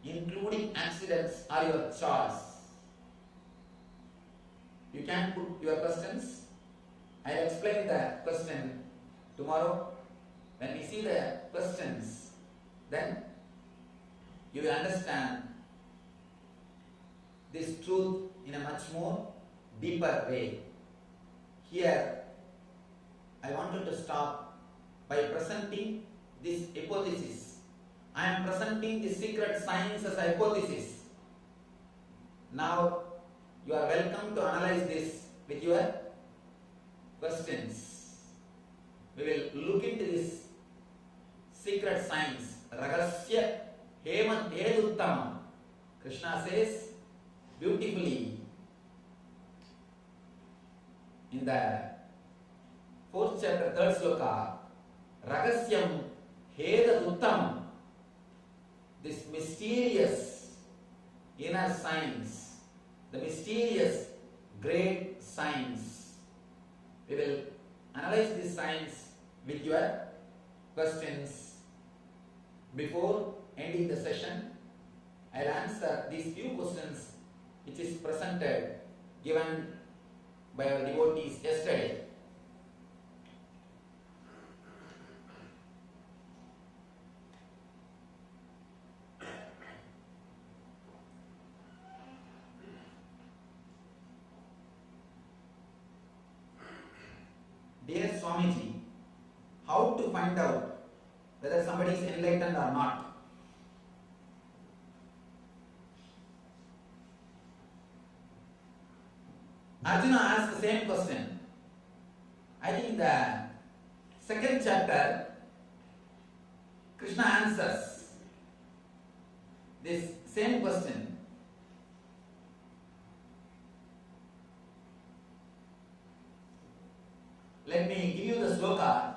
Including accidents are your choice. You can put your questions. I will explain the question tomorrow. When we see the questions, then you will understand this truth in a much more deeper way. Here, I wanted to stop by presenting this hypothesis. I am presenting the secret science as a hypothesis. Now, you are welcome to analyze this with your questions. We will look into this secret science. Ragasya Hemant Eduttamam. Krishna says beautifully in the 4th chapter, 3rd sloka, Ragasyam Hedaduttamam. This mysterious inner science, the mysterious great science. We will analyze this science with your questions. Before ending the session, I will answer these few questions which is presented, given by our devotees yesterday. Dear Swamiji, how to find out whether somebody is enlightened or not? Arjuna asked the same question. I think the second chapter, Krishna answers this same question. Let me give you the sloka.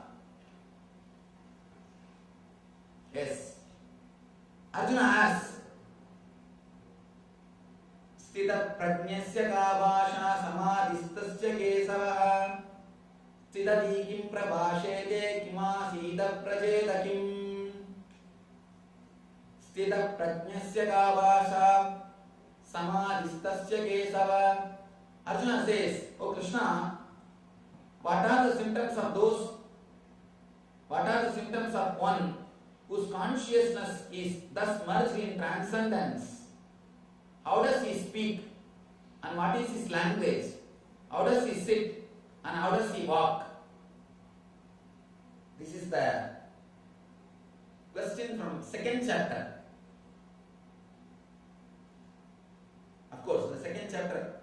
Yes. Arjuna asks, Sthita prajnasya ka bhasha samadhistasya kesava Sthitati kim prabhashete kimasita prajeta kim Sthita prajnasya ka bhasha samadhistasya kesava. Arjuna says, O Krishna, what are the symptoms of one whose consciousness is thus merged in transcendence? How does he speak? And what is his language? How does he sit? And how does he walk? This is the question from second chapter. Of course, the second chapter,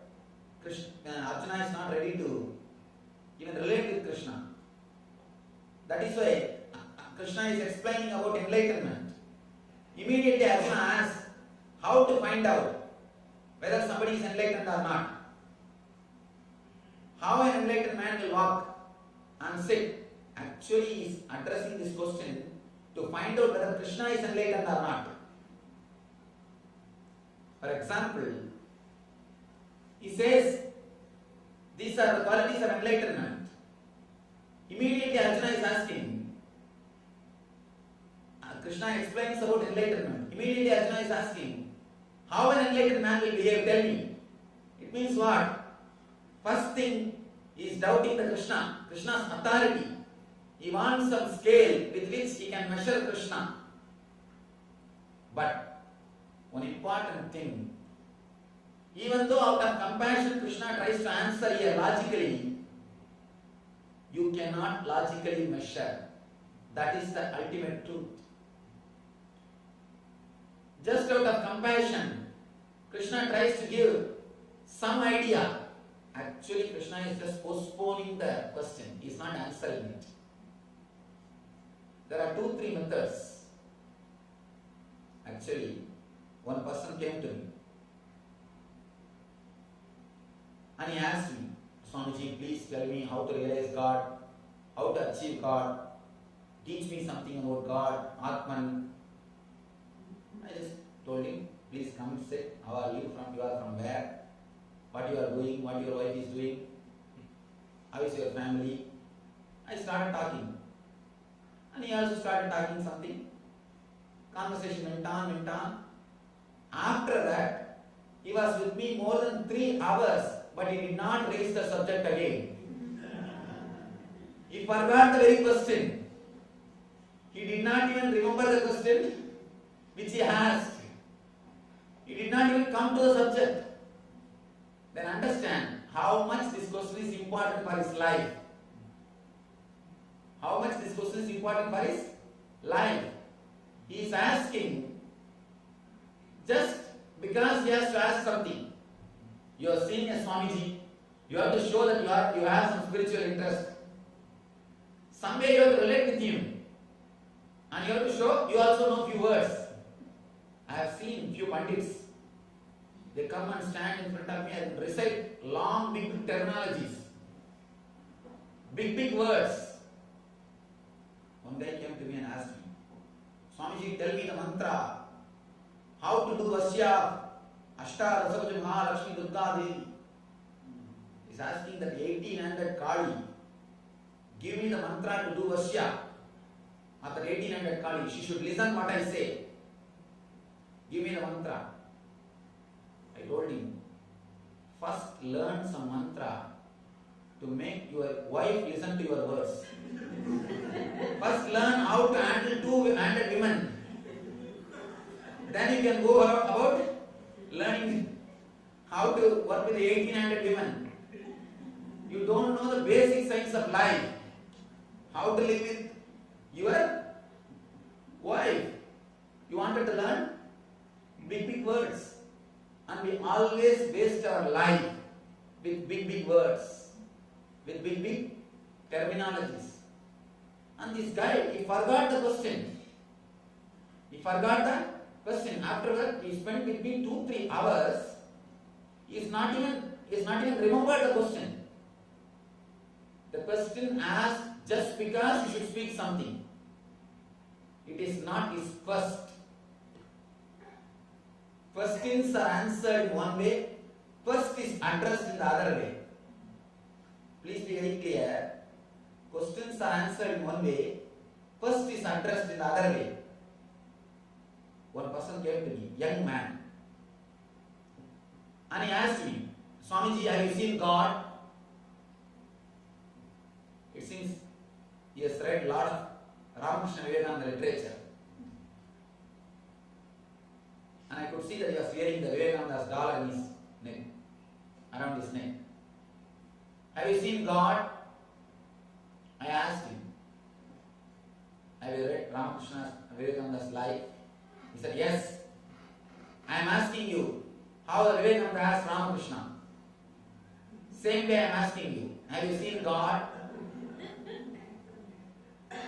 Arjuna is not ready to even relate with Krishna. That is why Krishna is explaining about enlightenment. Immediately Arjuna asks how to find out whether somebody is enlightened or not. How an enlightened man will walk and sit. Actually he is addressing this question to find out whether Krishna is enlightened or not. For example, he says, these are the qualities of enlightenment. Immediately Arjuna is asking, Krishna explains about enlightenment. Immediately Arjuna is asking, how an enlightened man will behave, tell me. It means what? First thing, he is doubting the Krishna's authority. He wants some scale with which he can measure Krishna. But one important thing, even though out of compassion Krishna tries to answer here logically, you cannot logically measure. That is the ultimate truth. Just out of compassion, Krishna tries to give some idea. Actually, Krishna is just postponing the question. He is not answering it. There are 2-3 methods. Actually, one person came to me and he asked me, Swamiji, please tell me how to realize God, how to achieve God, teach me something about God, Atman. I just told him, please come and sit. How are you? You are from where? What you are doing? What your wife is doing? How is your family? I started talking. And he also started talking something. Conversation went on. After that, he was with me more than 3 hours, but he did not raise the subject again. He forgot the very question. He did not even remember the question which he asked. He did not even come to the subject. Then understand how much this question is important for his life. How much this question is important for his life. He is asking just because he has to ask something. You are seeing a Swamiji. You have to show that you have some spiritual interest. Somewhere you have to relate with him. And you have to show you also know few words. I have seen few pandits. They come and stand in front of me and recite long, big terminologies. Big words. One guy came to me and asked me, Swamiji, tell me the mantra. How to do Vasya, Ashta, Rasabja, Mahalakshmi, Durga Devi. He's asking that 1800 Kali. Give me the mantra to do Vasya. After 1800 Kali, she should listen what I say. Give me the mantra. I told him, first learn some mantra to make your wife listen to your words. First learn how to handle 200 women. Then you can go about learning how to work with 1800 women. You don't know the basic science of life. How to live with your wife. You wanted to learn big words. And we always waste our life with big words, with big terminologies. And this guy, he forgot the question. He forgot the question. Afterward, he spent with me 2-3 hours. He is not even remembered the question. The question asked just because he should speak something. It is not his quest. Questions are answered in one way. Quest is addressed in the other way. Please be very clear. Questions are answered in one way. Quest is addressed in the other way. One person came to me, young man, and he asked me, Swamiji, have you seen God? It seems he has read a lot of Ramakrishna Vivekananda literature. And I could see that he was wearing the Vivekananda's doll in his neck, around his neck. Have you seen God? I asked him. Have you read Ramakrishna Vivekananda's life? He said, yes. I am asking you, how the Vivekananda asked Ramakrishna. Same way I am asking you, have you seen God?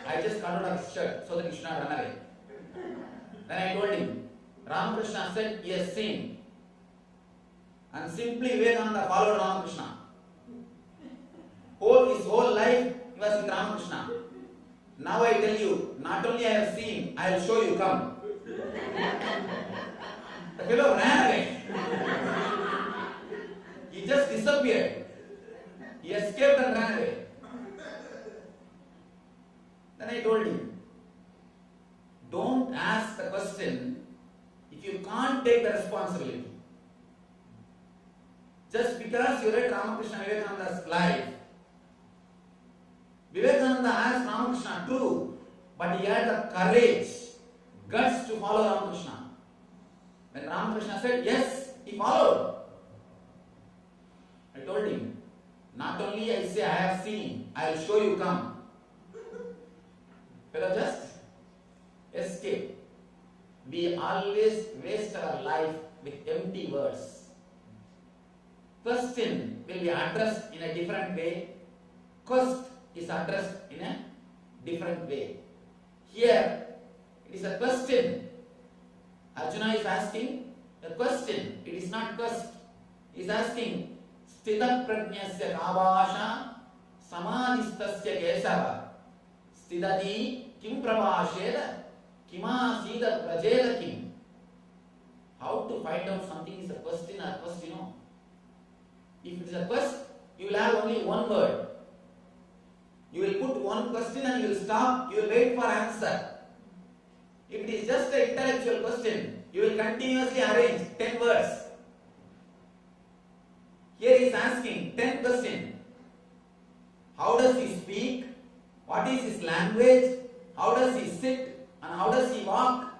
I just cut out his shirt so that he should not run away. Then I told him, Ramakrishna said he has seen. And simply Vivekananda followed Ramakrishna. His whole life he was with Ramakrishna. Now I tell you, not only I have seen, I will show you, come. The fellow ran away. He just disappeared. He escaped and ran away. Then I told him, don't ask the question if you can't take the responsibility. Just because you read Ramakrishna Vivekananda's life, Vivekananda asked Ramakrishna true, but he had the courage, guts to follow Ramakrishna. When Ramakrishna said yes, he followed. I told him, not only I say I have seen, I will show you, come. Fellow just escape. We always waste our life with empty words. Question will be addressed in a different way. Quest is addressed in a different way. Here, it is a question. Arjuna is asking a question. It is not quest. He is asking, Sthita prajnasya kabasha samadhistasya kesava Sthidati kim prabhasheda kima sida prajeda kim. How to find out something is a question or quest, you know. If it is a quest, you will have only one word. You will put one question and you will stop, you will wait for answer. If it is just an intellectual question, you will continuously arrange 10 words. Here he is asking 10 questions. How does he speak? What is his language? How does he sit? And how does he walk?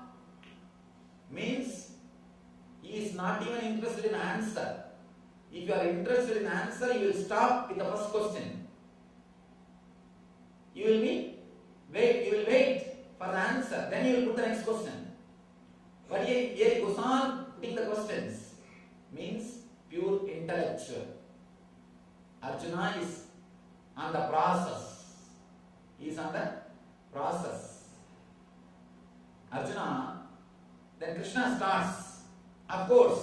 Means he is not even interested in answer. If you are interested in answer, you will stop with the first question. You will wait for the answer. Then you will put the next question. But here he goes on putting the questions. Means pure intellectual. Arjuna is on the process. He is on the process. Arjuna, then Krishna starts. Of course,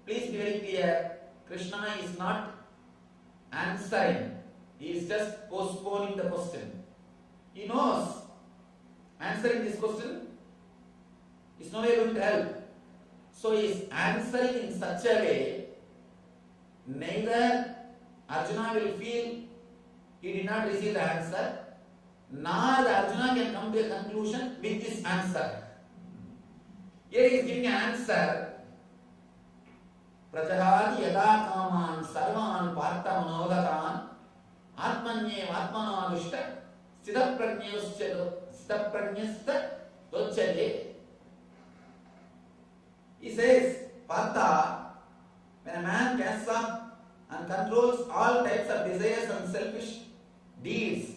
please be very clear, Krishna is not answering. He is just postponing the question. He knows answering this question is no way going to help. So he is answering in such a way, neither Arjuna will feel he did not receive the answer, nor the Arjuna can come to a conclusion with this answer. Here he is giving an answer. Prajahadi yada kaman sarvan partha manogatan atmanye atmanavishta sthidaprajnasta docchate. He says, Partha, when a man casts off and controls all types of desires and selfish deeds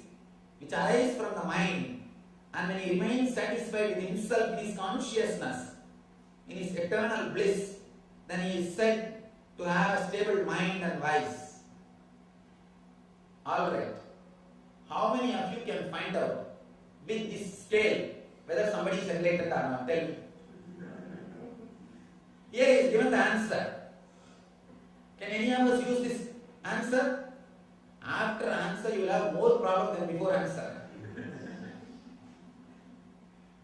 which arise from the mind, and when he remains satisfied with himself in his consciousness, in his eternal bliss, then he is said to have a stable mind and voice. Alright. How many of you can find out with this scale whether somebody is enlightened or not? Tell me. Here is given the answer. Can any of us use this answer? After answer you will have more problem than before answer.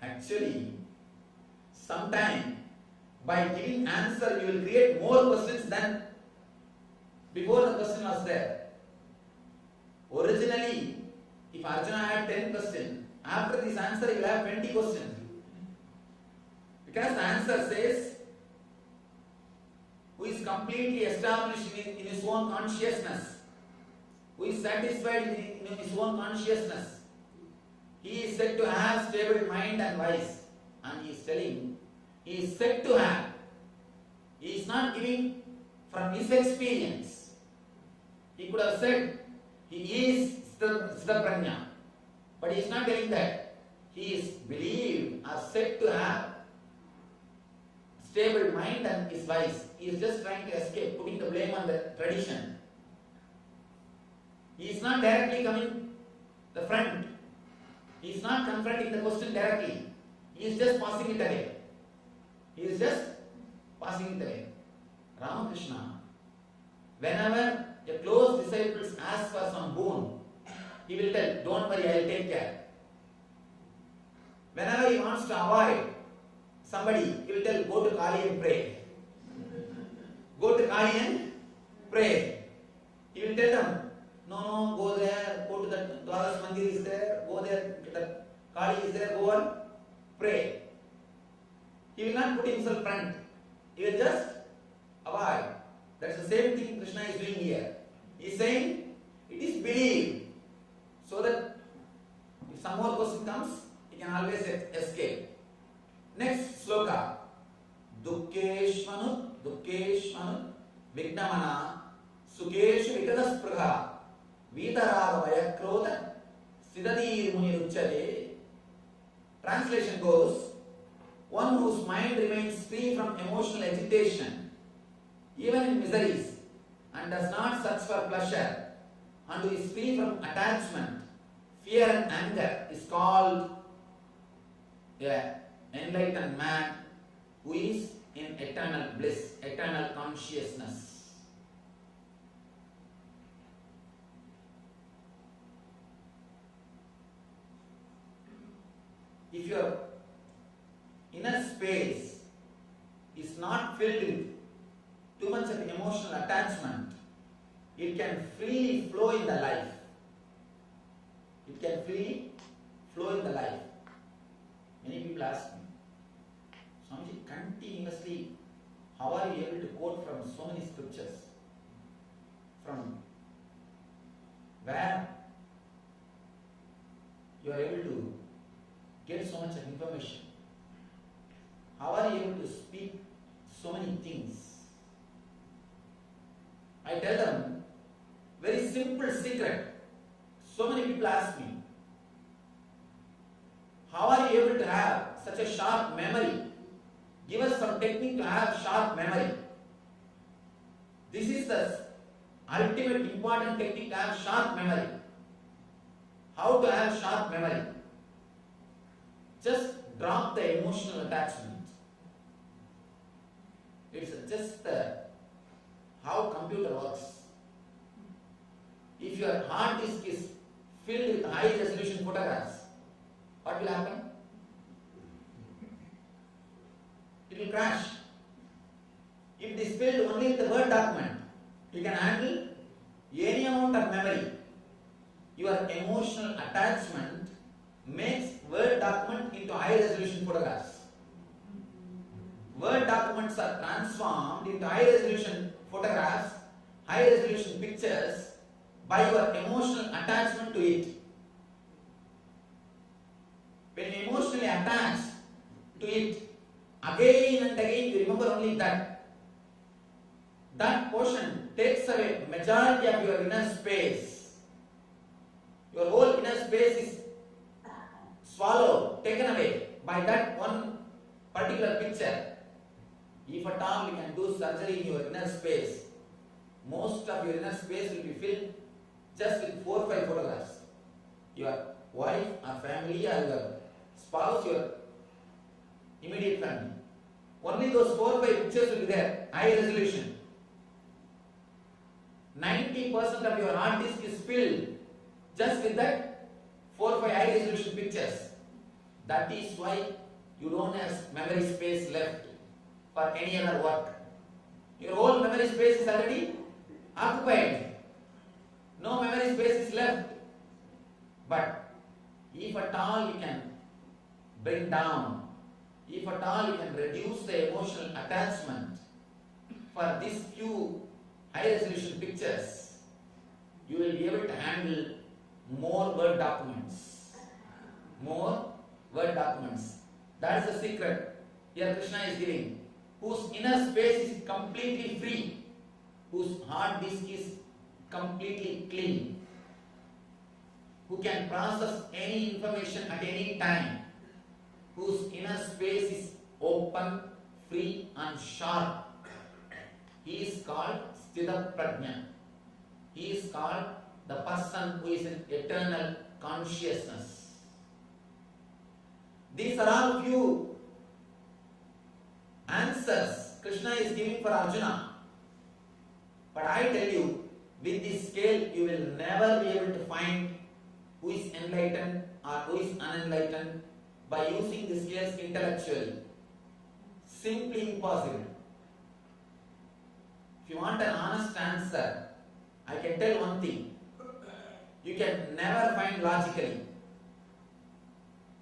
Actually, sometime by giving answer you will create more questions than before the question was there. Originally, if Arjuna had 10 questions, after this answer you will have 20 questions. Because the answer says, who is completely established in his own consciousness, who is satisfied in his own consciousness, he is said to have stable mind and voice. And he is telling, he is said to have. He is not giving from his experience. He could have said, he is Siddhaprajna. But he is not telling that. He is believed or said to have stable mind and his voice. He is just trying to escape, putting the blame on the tradition. He is not directly coming the front. He is not confronting the question directly. He is just passing it away. He is just passing it away. Ramakrishna, whenever a close disciple asks for some boon, he will tell, don't worry, I will take care. Whenever he wants to avoid somebody, he will tell, go to Kali and pray. Go to Kali and pray. He will tell them, no, go there, go to the Dwaras Mandir is there, go there, the Kali is there, go and pray. He will not put himself front. He will just avoid. That's the same thing Krishna is doing here. He is saying, it is believed, so that if some more question comes, he can always escape. Next sloka. Dukkeshvanu, Vignamana, Sukeshu Vikadaspruha, Vitaraga Vayakrota, Siddhadir Muni Ruchade. Translation goes, one whose mind remains free from emotional agitation, even in miseries, and does not search for pleasure, and who is free from attachment, fear and anger, is called an enlightened man who is in eternal bliss, eternal consciousness. If your inner space is not filled with too much of emotional attachment, it can freely flow in the life. It can freely flow in the life. Many people ask me, Swamiji, continuously, how are you able to quote from so many scriptures? From where you are able to get so much of information? How are you able to speak so many things? I tell them, very simple secret. So many people ask me, how are you able to have such a sharp memory? Give us some technique to have sharp memory. This is the ultimate important technique to have sharp memory. How to have sharp memory? Just drop the emotional attachment. It's just how computer works. If your hard disk is filled with high resolution photographs, what will happen? It will crash. If it is filled only with the Word document, you can handle any amount of memory. Your emotional attachment makes Word document into high resolution photographs. Word documents are transformed into high resolution photographs, high resolution pictures by your emotional attachment to it. When you emotionally attach to it, again and again you remember only that. That portion takes away majority of your inner space. Your whole inner space is swallowed, taken away by that one particular picture. If at all you can do surgery in your inner space, most of your inner space will be filled just with 4 or 5 photographs. Your wife or family or your spouse, your immediate family. Only those 4 or 5 pictures will be there, high resolution. 90% of your hard disk is filled just with that 4 or 5 high resolution pictures. That is why you don't have memory space left for any other work. Your whole memory space is already occupied. No memory space is left. But if at all you can bring down, if at all you can reduce the emotional attachment for these few high resolution pictures, you will be able to handle more Word documents. More Word documents. That is the secret here Krishna is giving. Whose inner space is completely free, whose hard disk is completely clean, who can process any information at any time, whose inner space is open, free and sharp. He is called Sthita Prajna. He is called the person who is in eternal consciousness. These are all few answers Krishna is giving for Arjuna. But I tell you, with this scale, you will never be able to find who is enlightened or who is unenlightened by using the scales intellectually. Simply impossible. If you want an honest answer, I can tell one thing. You can never find logically.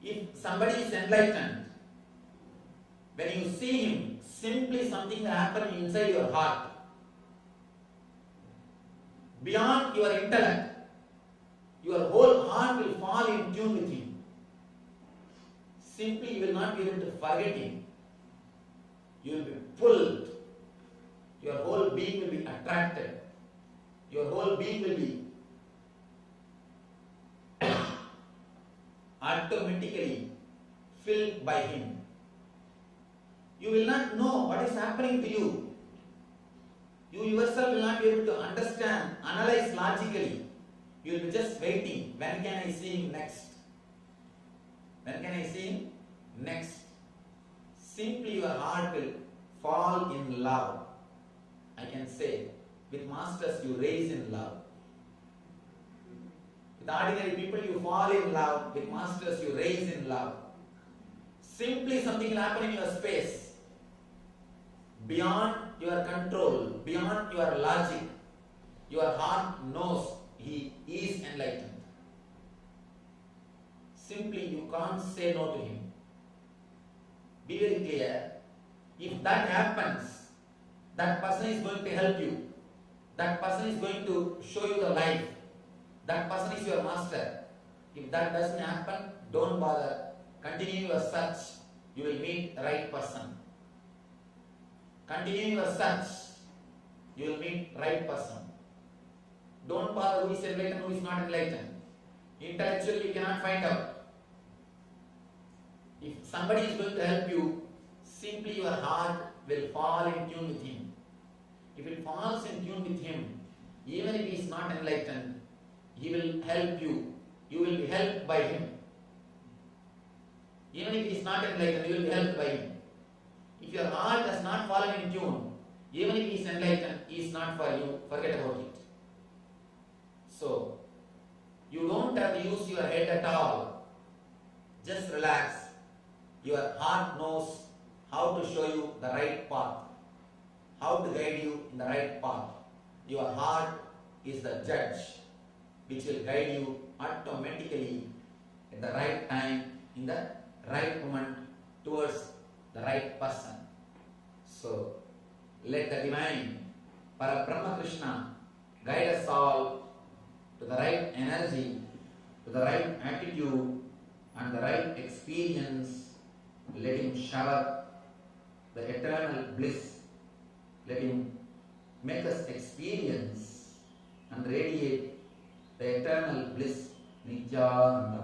If somebody is enlightened, when you see him, simply something will happen inside your heart. Beyond your intellect, your whole heart will fall in tune with him. Simply you will not be able to forget him. You will be pulled. Your whole being will be attracted. Your whole being will be automatically filled by him. You will not know what is happening to you. You yourself will not be able to understand, analyze logically. You will be just waiting. When can I see him next? When can I see him next? Simply your heart will fall in love. I can say, with masters you raise in love. With ordinary people you fall in love. With masters you raise in love. Simply something will happen in your space. Beyond your control, beyond your logic, your heart knows he is enlightened. Simply you can't say no to him. Be very clear. If that happens, that person is going to help you. That person is going to show you the life. That person is your master. If that doesn't happen, don't bother. Continue your search. You will meet the right person. Continue your search. You will meet the right person. Don't bother who is enlightened, who is not enlightened. Intellectually you cannot find out. If somebody is going to help you, simply your heart will fall in tune with him. If it falls in tune with him, even if he is not enlightened, he will help you. You will be helped by him. Even if he is not enlightened, you will be helped by him. If your heart has not fallen in tune, even if he is enlightened, he is not for you. Forget about it. So, you don't have to use your head at all. Just relax. Your heart knows how to show you the right path, how to guide you in the right path. Your heart is the judge which will guide you automatically at the right time, in the right moment, towards the right person. So, let the divine Parabrahma Krishna guide us all to the right energy, to the right attitude and the right experience. Let him shower the eternal bliss. Let him make us experience and radiate the eternal bliss. Nityananda.